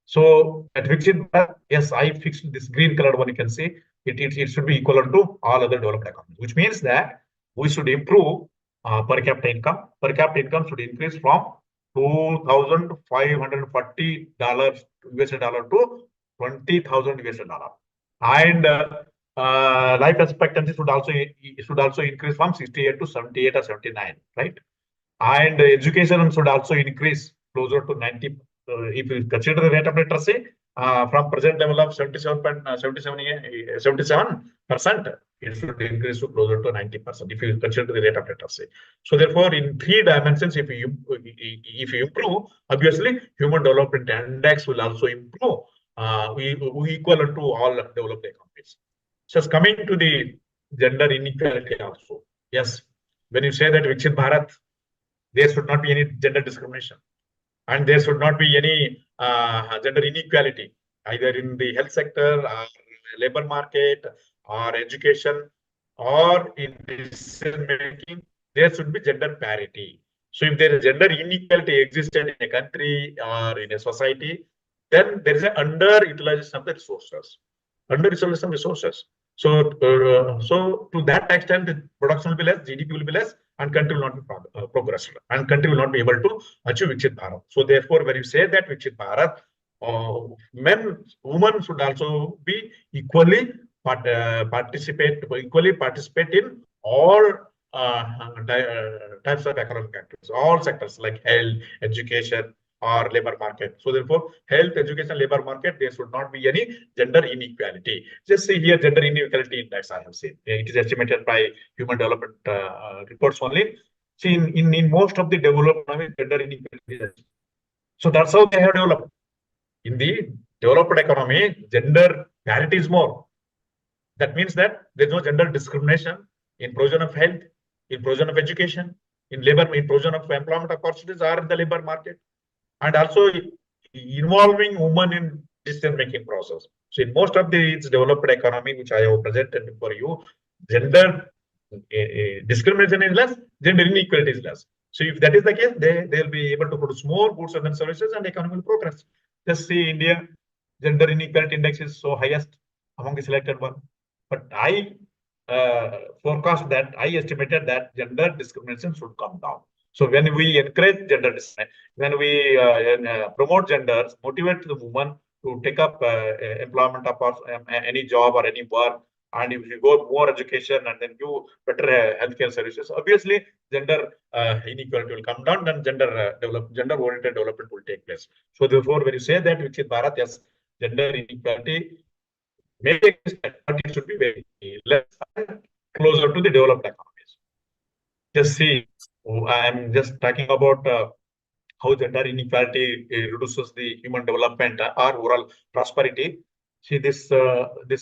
Speaker 3: so at Viksit Bharat, yes, I fixed this green colored one. You can see it should be equivalent to all other developed economies, which means that we should improve per capita income. Per capita income should increase from $2,540 US dollar to $20,000 US dollar. And life expectancy should also increase from 68 to 78 or 79, right? And education should also increase closer to 90. If you consider the rate of literacy from present level of 77%, it should increase to closer to 90% if you consider the rate of literacy. So therefore, in 3 dimensions, if you improve, obviously human development index will also improve. We equal to all developed economies. Just coming to the gender inequality also. Yes, when you say that Viksit Bharat, there should not be any gender discrimination, and there should not be any gender inequality, either in the health sector, or labor market, or education, or in decision making. There should be gender parity. So if there is gender inequality existed in a country or in a society, then there is an underutilization of the resources. Under-utilization of resources. So to that extent, the production will be less, GDP will be less, and country will not be progressed, and country will not be able to achieve Viksit Bharat. So therefore, when you say that Viksit Bharat, women should also be equally participate in all types of economic activities, all sectors like health, education, or labor market. So therefore, health, education, labor market, there should not be any gender inequality. Just see here, gender inequality index I have seen. It is estimated by human development reports only. See, in most of the developed economies, gender inequality. So that's how they have developed. In the developed economy, gender parity is more. That means that there's no gender discrimination in provision of health, in provision of education, in labor, in provision of employment opportunities, or in the labor market, and also involving women in decision-making process. So in most of the developed economy, which I have presented before you, gender discrimination is less, gender inequality is less. So if that is the case, they'll be able to produce more goods and services, and economy will progress. Just see India, gender inequality index is so highest among the selected one. But I forecast that, I estimated that gender discrimination should come down. So when we encourage gender discrimination, when we promote genders, motivate the woman to take up employment of any job or any work, and if you go more education and then you better healthcare services, obviously gender inequality will come down, and gender-oriented development will take place. So therefore, when you say that Viksit Bharat, yes, gender inequality may exist, but it should be very less and closer to the developed economies. Just see, I'm just talking about how gender inequality reduces the human development or overall prosperity. See this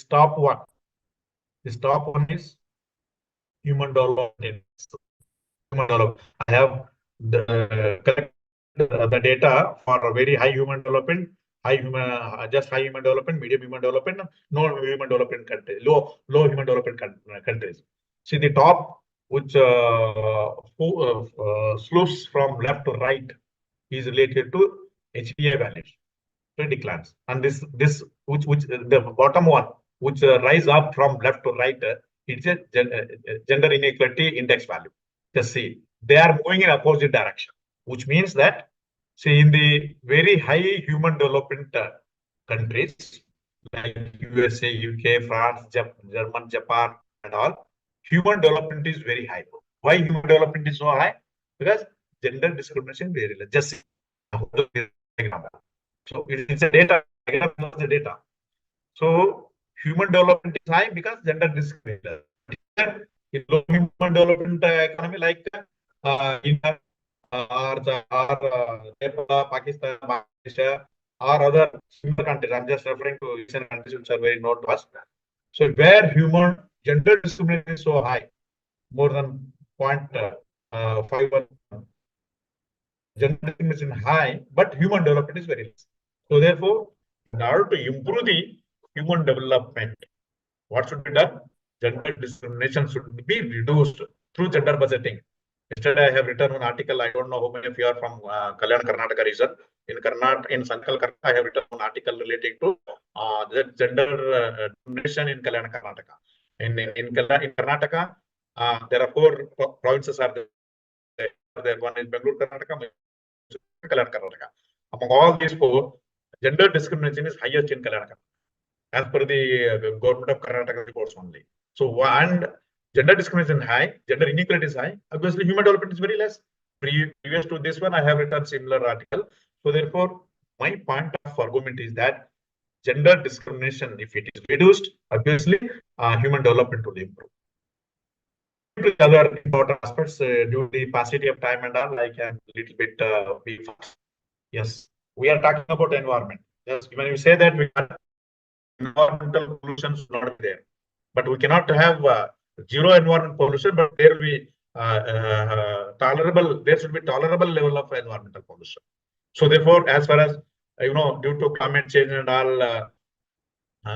Speaker 3: top one. This top one is human development. Human development. I have collected the data for very high human development, high human development, medium human development, no human development countries, low human development countries. See the top, which slopes from left to right, is related to HDI values. It declines, and this which the bottom one, which rise up from left to right, it's a gender inequality index value. Just see, they are moving in opposite direction, which means that, see, in the very high human development countries like USA, UK, France, German, Japan, and all, human development is very high. Why human development is so high? Because gender discrimination is very less. Just see. So it's a data. The data. So human development is high because gender discrimination. In low human development economy like India or Nepal, Pakistan, Malaysia, or other similar countries. I'm just referring to Asian countries which are very known to us. So where human gender discrimination is so high, more than 0.51. Gender discrimination high, but human development is very less. So therefore, in order to improve the human development, what should be done? Gender discrimination should be reduced through gender budgeting. Yesterday, I have written an article. I don't know how many of you are from Kalyan Karnataka region. In Sankal Karnataka, I have written an article relating to the gender discrimination in Kalyan Karnataka. In Karnataka, there are 4 provinces are there. One is Bangalore, Karnataka, Kalyan Karnataka. Among all these 4, gender discrimination is highest in Karnataka. as per the government of Karnataka reports only. So, and gender discrimination is high, gender inequality is high. Obviously, human development is very less. Previous to this one, I have written similar article. So, therefore, my point of argument is that gender discrimination, if it is reduced, obviously, human development will improve. To the other important aspects, due to the paucity of time and all, I can little bit be fast. Yes, we are talking about environment. Yes, when you say that we are environmental pollution should not be there, but we cannot have zero environment pollution, but there will be tolerable. There should be tolerable level of environmental pollution. So therefore, as far as due to climate change and all,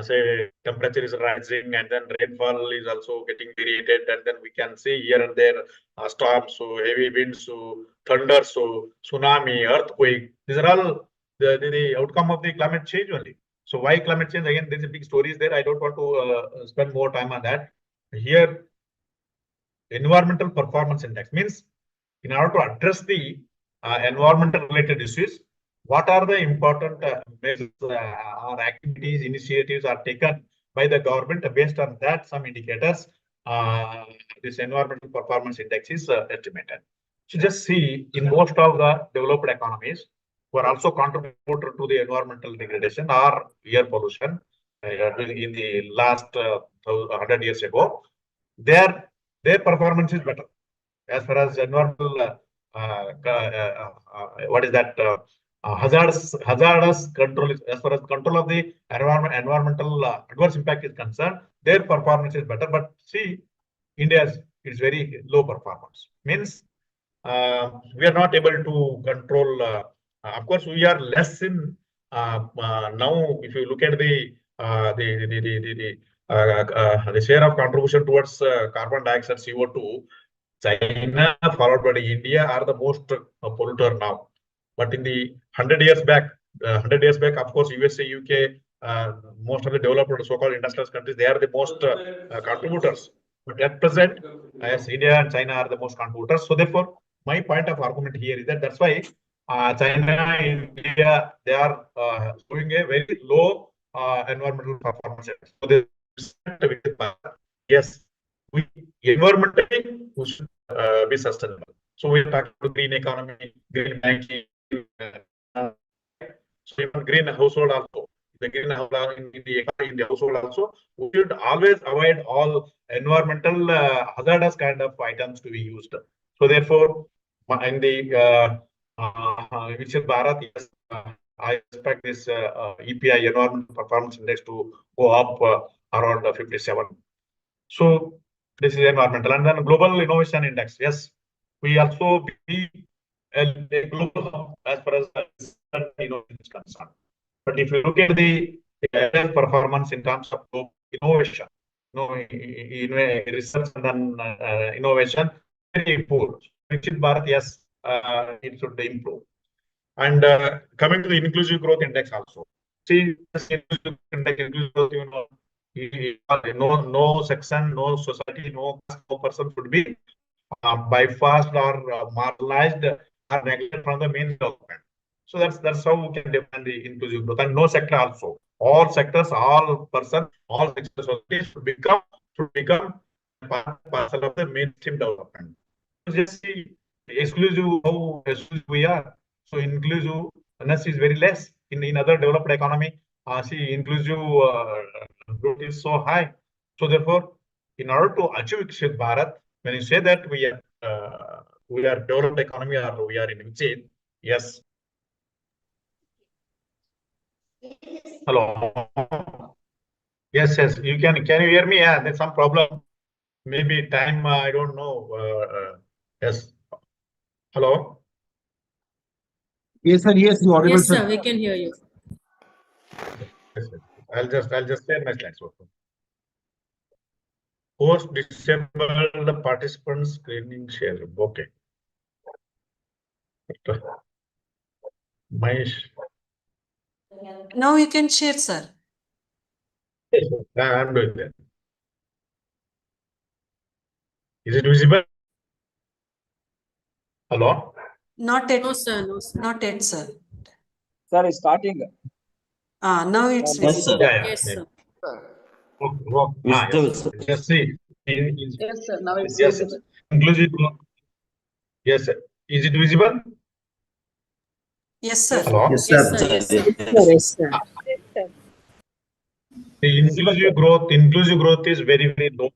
Speaker 3: say temperature is rising and then rainfall is also getting variated, and then we can see here and there storms, so heavy winds, so thunder, so tsunami, earthquake. These are all the outcome of the climate change only. So why climate change? Again, there's a big stories there. I don't want to spend more time on that. Here, environmental performance index means in order to address the environmental related issues, what are the important measures or activities, initiatives are taken by the government? Based on that, some indicators, this environmental performance index is estimated. So just see, in most of the developed economies, who are also contributor to the environmental degradation or air pollution in the last 100 years ago, their performance is better as far as environmental what is that hazardous control is, as far as control of the environmental adverse impact is concerned, their performance is better. But see, India's is very low performance. Means we are not able to control. Of course, we are less in now. If you look at the share of contribution towards carbon dioxide CO2, China followed by India are the most polluter now. But in the 100 years back, of course, USA, UK, most of the developed so-called industrial countries, they are the most contributors. But at present, yes, India and China are the most contributors. So therefore, my point of argument here is that that's why China and India, they are showing a very low environmental performance. So yes, environmentally we should be sustainable. So we talk about green economy, green banking. So even green household also, the green in the household also, we should always avoid all environmental hazardous kind of items to be used. So therefore, in the Viksit Bharat, yes, I expect this EPI environmental performance index to go up around 57. So this is environmental, and then global innovation index. Yes, we also be a global as far as innovation is concerned. But if you look at the performance in terms of innovation, research and then innovation, very poor. Viksit Bharat, yes, it should improve. And coming to the inclusive growth index also. See, this inclusive growth, no section, no society, no person should be bypassed or marginalized or neglected from the main development. So that's how we can define the inclusive growth. And no sector also. All sectors, all person, all sectors should become parcel of the mainstream development. So just see exclusive how exclusive we are. So inclusiveness is very less in other developed economy. See, inclusive growth is so high. So therefore, in order to achieve Viksit Bharat, when you say that we are developed economy or we are in Viksit, yes. Hello. Yes, you can you hear me? Yeah, there's some problem. Maybe time, I don't know. Yes. Hello.
Speaker 4: Yes, sir. Yes, you audible,
Speaker 5: Yes,
Speaker 4: sir.
Speaker 5: sir, we can hear you.
Speaker 3: Yes, sir. I'll just share my slides. Post disabled participants screening share. Okay.
Speaker 6: Now you can share, sir.
Speaker 3: Yes, I'm doing that. Is it visible? Hello?
Speaker 6: Not yet.
Speaker 5: No, sir, no, sir.
Speaker 6: Not yet, sir.
Speaker 2: Sir, it's starting.
Speaker 6: Now it's
Speaker 4: Yes,
Speaker 6: visible.
Speaker 4: sir.
Speaker 3: Yeah.
Speaker 5: Yes, sir.
Speaker 3: Yes. Just see.
Speaker 5: Yes, sir. Now it's
Speaker 3: Yes.
Speaker 5: visible.
Speaker 3: Inclusive growth. Yes, sir. Is it visible?
Speaker 6: Yes, sir.
Speaker 3: Hello?
Speaker 6: Yes, sir. Yes, sir.
Speaker 7: Yes, sir.
Speaker 3: The inclusive growth is very, very low,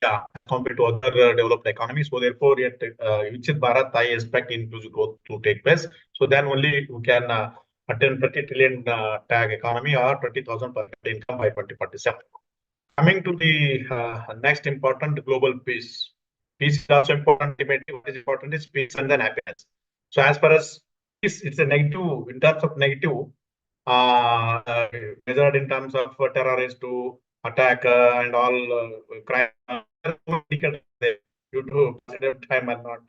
Speaker 3: yeah, compared to other developed economies. So therefore, yet Viksit Bharat, I expect inclusive growth to take place. So then only we can attain 30 trillion tag economy or 20,000 per capita income by 2047. Coming to the next important, global peace. Peace is also important. Ultimately, what is important is peace and then happiness. So as far as peace, it's a negative in terms of negative. Measured in terms of terrorist to attack and all crime. Due to time, I'm not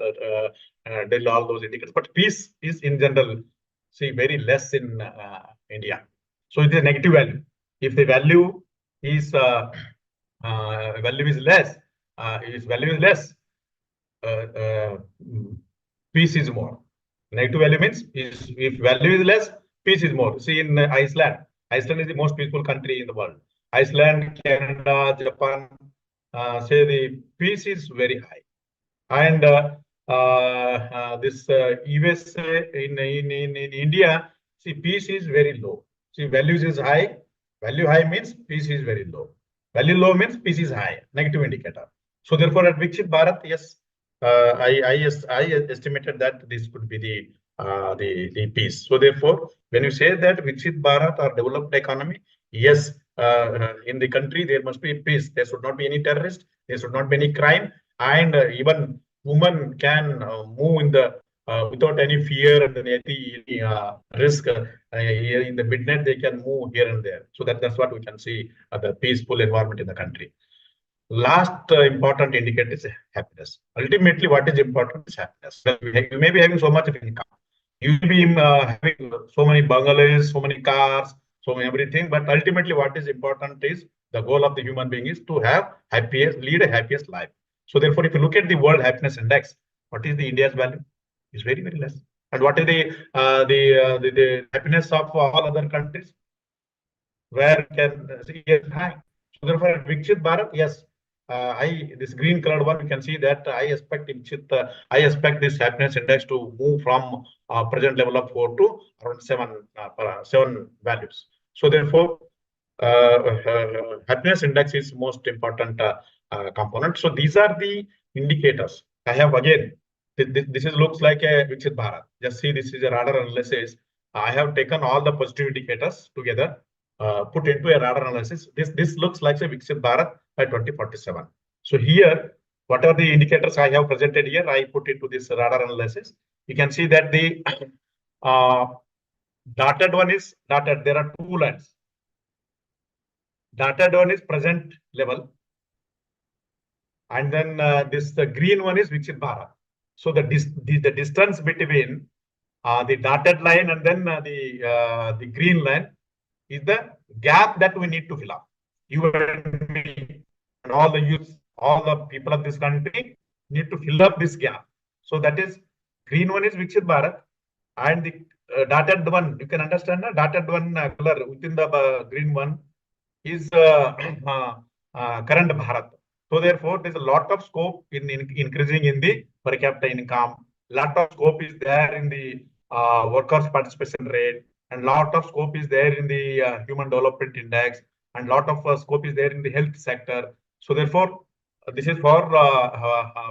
Speaker 3: deal all those indicators. But peace is in general, see, very less in India. So it is a negative value. If the value is less, peace is more. Negative value means if value is less, peace is more. See, in Iceland is the most peaceful country in the world. Iceland, Canada, Japan, say the peace is very high. And this USA in India, see, peace is very low. See, values is high. Value high means peace is very low. Value low means peace is high. Negative indicator. So therefore, at Viksit Bharat, yes, I estimated that this could be the peace. So therefore, when you say that Viksit Bharat or developed economy, yes, in the country there must be peace. There should not be any terrorist. There should not be any crime, and even women can move in the without any fear and any risk. In the midnight, they can move here and there. So that's what we can see the peaceful environment in the country. Last important indicator is happiness. Ultimately, what is important is happiness. You may be having so much of income. You will be having so many bungalows, so many cars, so many everything. But ultimately, what is important is the goal of the human being is to have lead a happiest life. So therefore, if you look at the World Happiness Index, what is the India's value? It's very, very less. And what is the happiness of all other countries? Where can see it high? So therefore, at Viksit Bharat, yes, this green colored one, you can see that I expect this happiness index to move from present level of 4 to around 7 values. So therefore, happiness index is most important component. So these are the indicators. I have again, this looks like a Viksit Bharat. Just see, this is a radar analysis. I have taken all the positive indicators together, put into a radar analysis. This looks like a Viksit Bharat by 2047. So here, what are the indicators I have presented here? I put into this radar analysis. You can see that the dotted one is dotted. There are two lines. Dotted one is present level, and then the green one is Viksit Bharat. So the distance between the dotted line and then the green line is the gap that we need to fill up. You and me and all the youth, all the people of this country need to fill up this gap. So that is green one is Viksit Bharat, and the dotted one, you can understand the dotted one color within the green one is current Bharat. So therefore, there's a lot of scope in increasing in the per capita income. Lot of scope is there in the workers' participation rate, and lot of scope is there in the human development index, and lot of scope is there in the health sector. So therefore, this is for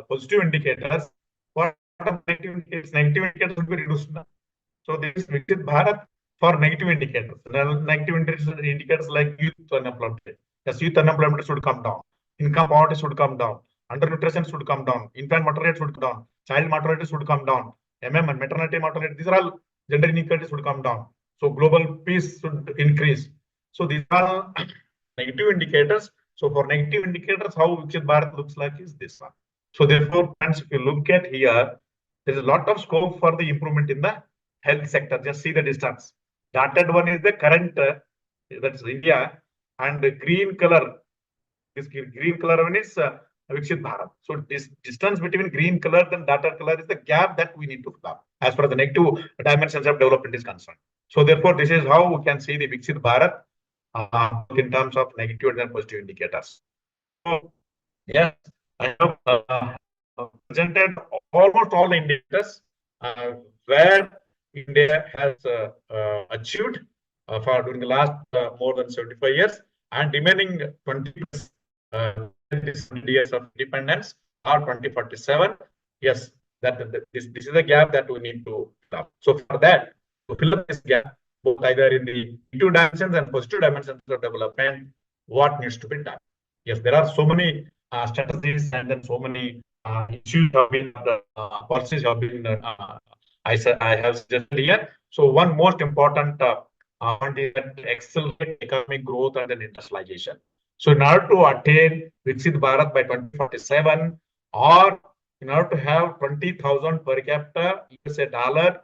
Speaker 3: positive indicators. For negative indicators, should be reduced. So this is Viksit Bharat for negative indicators. Negative indicators like youth unemployment. Yes, youth unemployment should come down. Income poverty should come down. Undernutrition should come down. Infant mortality should come down. Child mortality should come down. and maternity mortality, these are all gender inequalities should come down. So global peace should increase. So these are negative indicators. So for negative indicators, how Viksit Bharat looks like is this one. So therefore, friends, if you look at here, there is a lot of scope for the improvement in the health sector. Just see the distance. Dotted one is the current, that's India, and the green color, this green color one is Viksit Bharat. So this distance between green color and dotted color is the gap that we need to fill up as far as the negative dimensions of development is concerned. So therefore, this is how we can see the Viksit Bharat in terms of negative and positive indicators. So, yes, I have presented almost all the indicators where India has achieved for during the last more than 75 years, and remaining 20 years of independence or 2047. Yes, this is a gap that we need to fill up. So for that, to fill up this gap, both either in the negative dimensions and positive dimensions of development, what needs to be done? Yes, there are so many strategies and then so many issues have been policies have been I have suggested here. So one most important point is that accelerate economic growth and then industrialization. So in order to attain Viksit Bharat by 2047, or in order to have 20,000 per capita USA dollar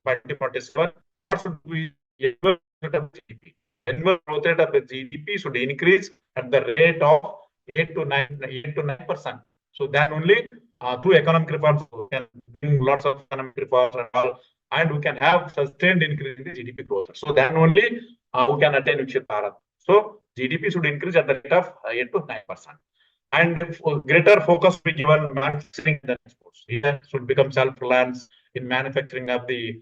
Speaker 3: by 2047, what should we annual GDP? Annual growth rate of the GDP should increase at the rate of 8 to 9%. So then only through economic reforms we can bring lots of economic reforms and all, and we can have sustained increase in the GDP growth. So then only we can attain Viksit Bharat. So GDP should increase at the rate of 8 to 9%. And greater focus will be given manufacturing and exports. India should become self-reliant in manufacturing of the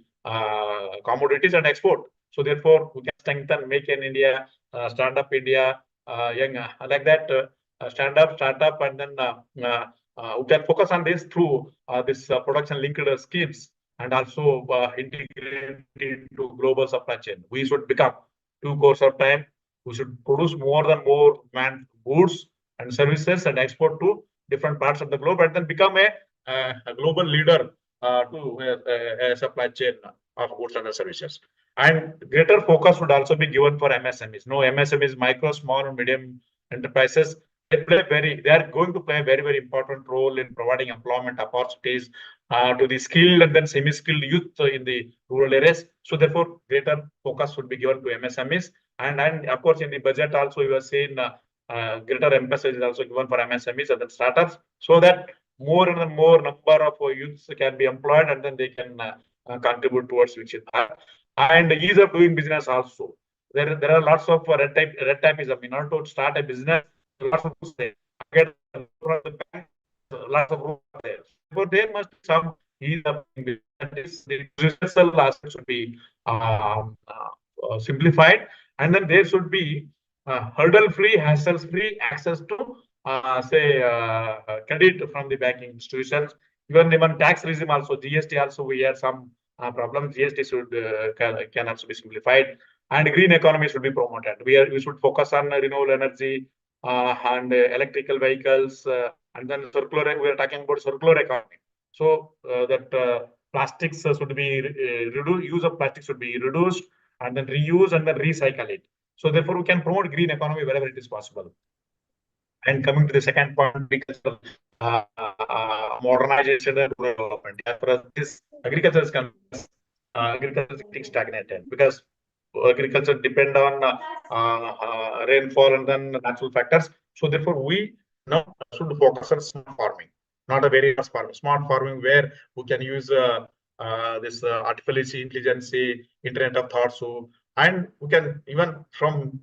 Speaker 3: commodities and export. So therefore, we can strengthen Make in India, Startup India, young like that. Stand up, startup, and then we can focus on this through this production linked schemes, and also integrate into global supply chain. We should become 2 course of time. We should produce more goods and services and export to different parts of the globe, and then become a global leader to a supply chain of goods and services. And greater focus would also be given for MSMEs. No, MSMEs, micro, small, and medium enterprises, they are going to play a very, very important role in providing employment opportunities to the skilled and then semi-skilled youth in the rural areas. So therefore, greater focus would be given to MSMEs. And of course, in the budget also, you have seen greater emphasis is also given for MSMEs and then startups, so that more and more number of youths can be employed, and then they can contribute towards Viksit Bharat. And ease of doing business also. There are lots of red tapeism. In order to start a business, lots of get lots of rules there. But there must be some ease of doing business. The judicial aspect should be simplified, and then there should be hurdle-free, hassle-free access to credit from the banking institutions. Even tax regime also, GST also, we had some problems. GST should can also be simplified, and green economy should be promoted. We should focus on renewable energy and electrical vehicles, and then circular. We are talking about circular economy. So that plastics should be reduced. Use of plastic should be reduced, and then reuse and then recycle it. So therefore, we can promote green economy wherever it is possible. And coming to the second point, agriculture modernization and rural development. As far as this agriculture is concerned, agriculture is getting stagnated because agriculture depend on rainfall and then natural factors. So therefore, we now should focus on smart farming, not a very fast farming. Smart farming where we can use this artificial intelligence, Internet of Thoughts, and we can even from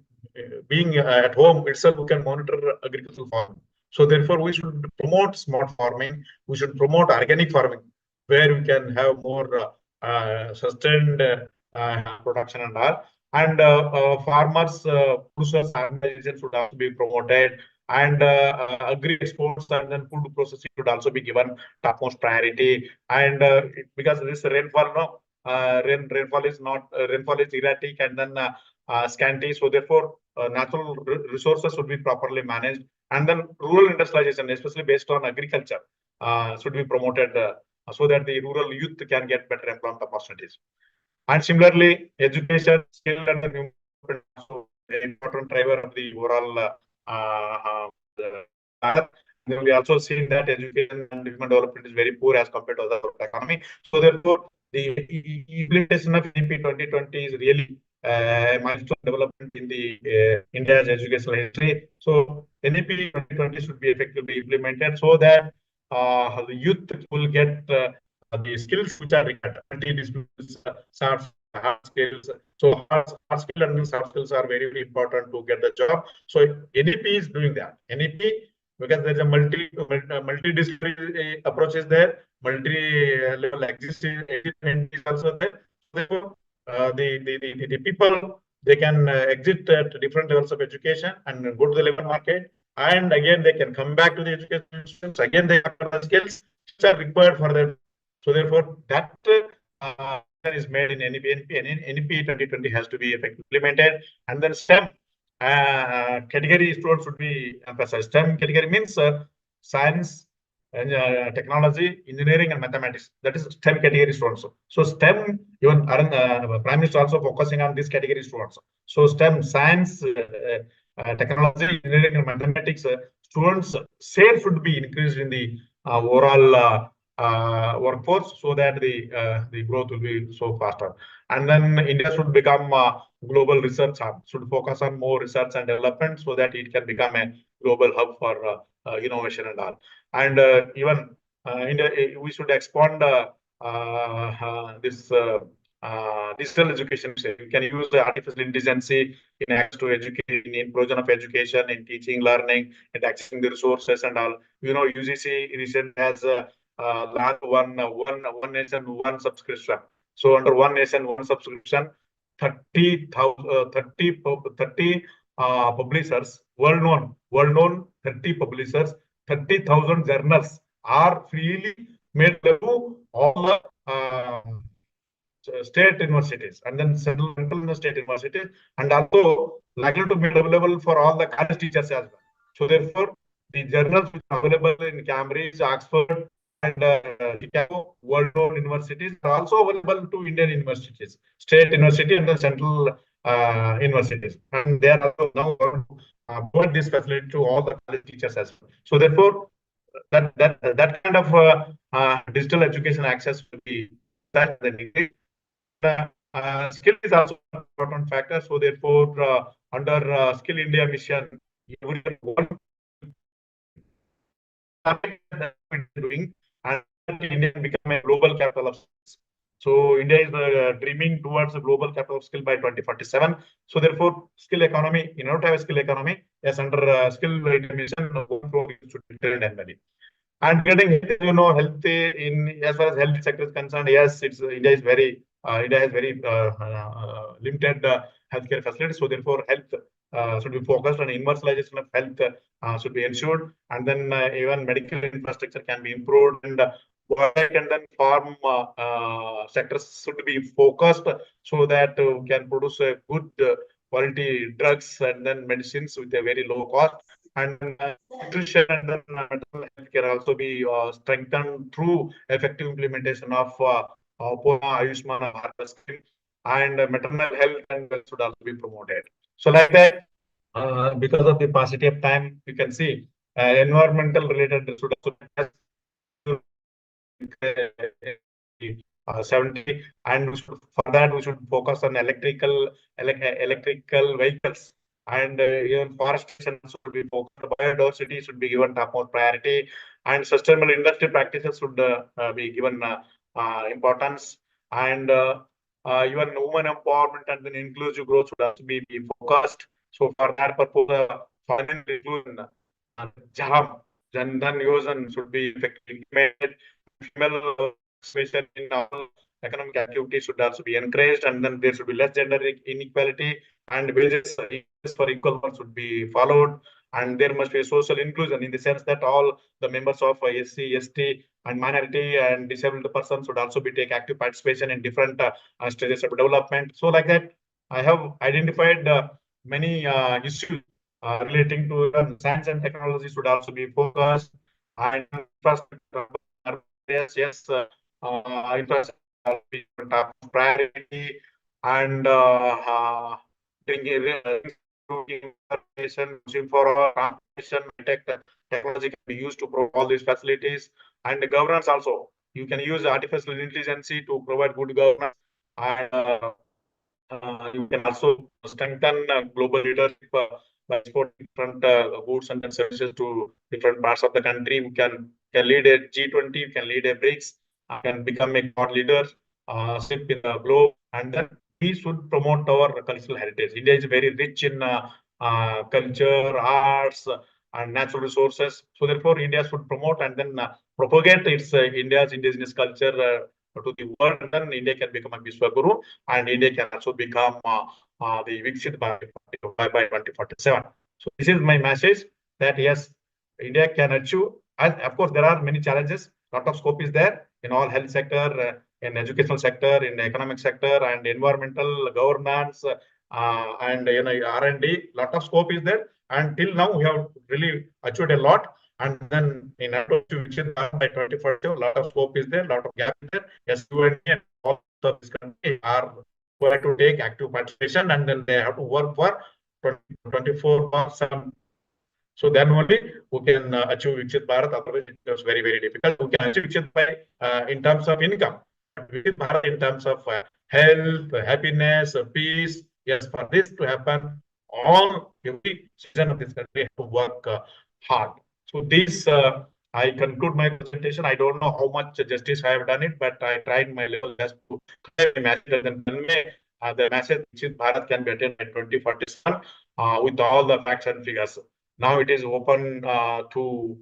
Speaker 3: being at home itself, we can monitor agricultural farming. So therefore, we should promote smart farming. We should promote organic farming, where we can have more sustained production and all. And farmers, producers, organizations should also be promoted. And agri exports and then food processing should also be given topmost priority. And because this rainfall, rainfall is erratic and then scanty. So therefore, natural resources should be properly managed, and then rural industrialization, especially based on agriculture, should be promoted so that the rural youth can get better employment opportunities. And similarly, education, skill, and the important driver of the overall. Then we also seen that education and human development is very poor as compared to the economy. So therefore, the implementation of NEP 2020 is really milestone development in the India's educational history. So NEP 2020 should be effectively implemented so that the youth will get the skills which are required until this starts hard skills. So hard skill and soft skills are very, very important to get the job. So NEP is doing that. NEP, because there's a multidisciplinary approach is there, multi-level existing is also there. Therefore, the people, they can exit at different levels of education and go to the labor market, and again they can come back to the education institutions. Again, they have the skills which are required for them. So therefore, that is made in NEP. NEP 2020 has to be effectively implemented, and then STEM category students should be emphasized. STEM category means science, and technology, engineering, and mathematics. That is STEM category students. So STEM, even Prime Minister also focusing on this category students. So STEM, science, technology, engineering, and mathematics students share should be increased in the overall workforce, so that the growth will be so faster. And then India should become a global research hub. Should focus on more research and development, so that it can become a global hub for innovation and all. And even India, we should expand this digital education. You can use the artificial intelligence in access to education, in provision of education, in teaching, learning, and accessing the resources and all. UGC recently has launched one nation, one subscription. So under one nation, one subscription, 30 publishers, world-known 30 publishers, 30,000 journals are freely made to all the state universities, and then central and state universities, and also likely to be available for all the college teachers as well. So therefore, the journals which are available in Cambridge, Oxford, and Chicago, world-known universities are also available to Indian universities, state university, and the central universities, and they are also now provide this facility to all the college teachers as well. So therefore, that kind of digital education access will be that the degree. Skill is also an important factor. So therefore, under Skill India mission, everyone doing, and India become a global capital of skills. So India is dreaming towards a global capital of skill by 2047. So therefore, skill economy, in order to have a skill economy, yes, under Skill India mission, should be trained and ready. And getting health in as far as health sector is concerned, yes, India has very limited healthcare facilities. So therefore, health should be focused on universalization of health should be ensured, and then even medical infrastructure can be improved, and biotech and then farm sectors should be focused, so that we can produce a good quality drugs and then medicines with a very low cost. And nutrition and then mental health can also be strengthened through effective implementation of POMA, Ayushman, Bharat scheme, and maternal health and wealth should also be promoted. So like that, because of the paucity of time, you can see environmental related should also be 70, and for that we should focus on electrical vehicles, and even forestation should be focused. Biodiversity should be given topmost priority, and sustainable industry practices should be given importance, and even women empowerment and then inclusive growth should also be focused. So for that purpose, financial inclusion, Jan Dhan Yojana should be effectively implemented. Female participation in all economic activities should also be encouraged, and then there should be less gender inequality, and wages for equal work should be followed, and there must be a social inclusion in the sense that all the members of SC, ST, and minority and disabled persons should also be take active participation in different stages of development. So like that, I have identified many issues relating to science and technology should also be focused, and infrastructure. Yes, infrastructure will be top priority, and information for transportation technology can be used to provide all these facilities, and the governance also. You can use artificial intelligence to provide good governance, and you can also strengthen global leadership by exporting different goods and services to different parts of the country. We can lead a G20, you can lead a BRICS, can become a thought leader, ship in the globe, and then we should promote our cultural heritage. India is very rich in culture, arts, and natural resources. So therefore, India should promote and then propagate its India's indigenous culture to the world. And then India can become a Vishwaguru, and India can also become the Viksit by 2047. So this is my message, that yes, India can achieve. And of course, there are many challenges. Lot of scope is there in all health sector, in educational sector, in the economic sector, and environmental governance, and R&D. Lot of scope is there. And till now, we have really achieved a lot. And then in order to Viksit Bharat by 2040, a lot of scope is there, a lot of gap is there. Yes, you and all of this country are going to take active participation, and then they have to work for 24/7. So then only we can achieve Viksit Bharat. Otherwise, it was very, very difficult. We can achieve Viksit Bharat in terms of income, but Viksit Bharat in terms of health, happiness, peace. Yes, for this to happen, every citizen of this country have to work hard. So this, I conclude my presentation. I don't know how much justice I have done it, but I tried my level best to convey the message and convey the message Viksit Bharat can be attained by 2047 with all the facts and figures. Now it is open to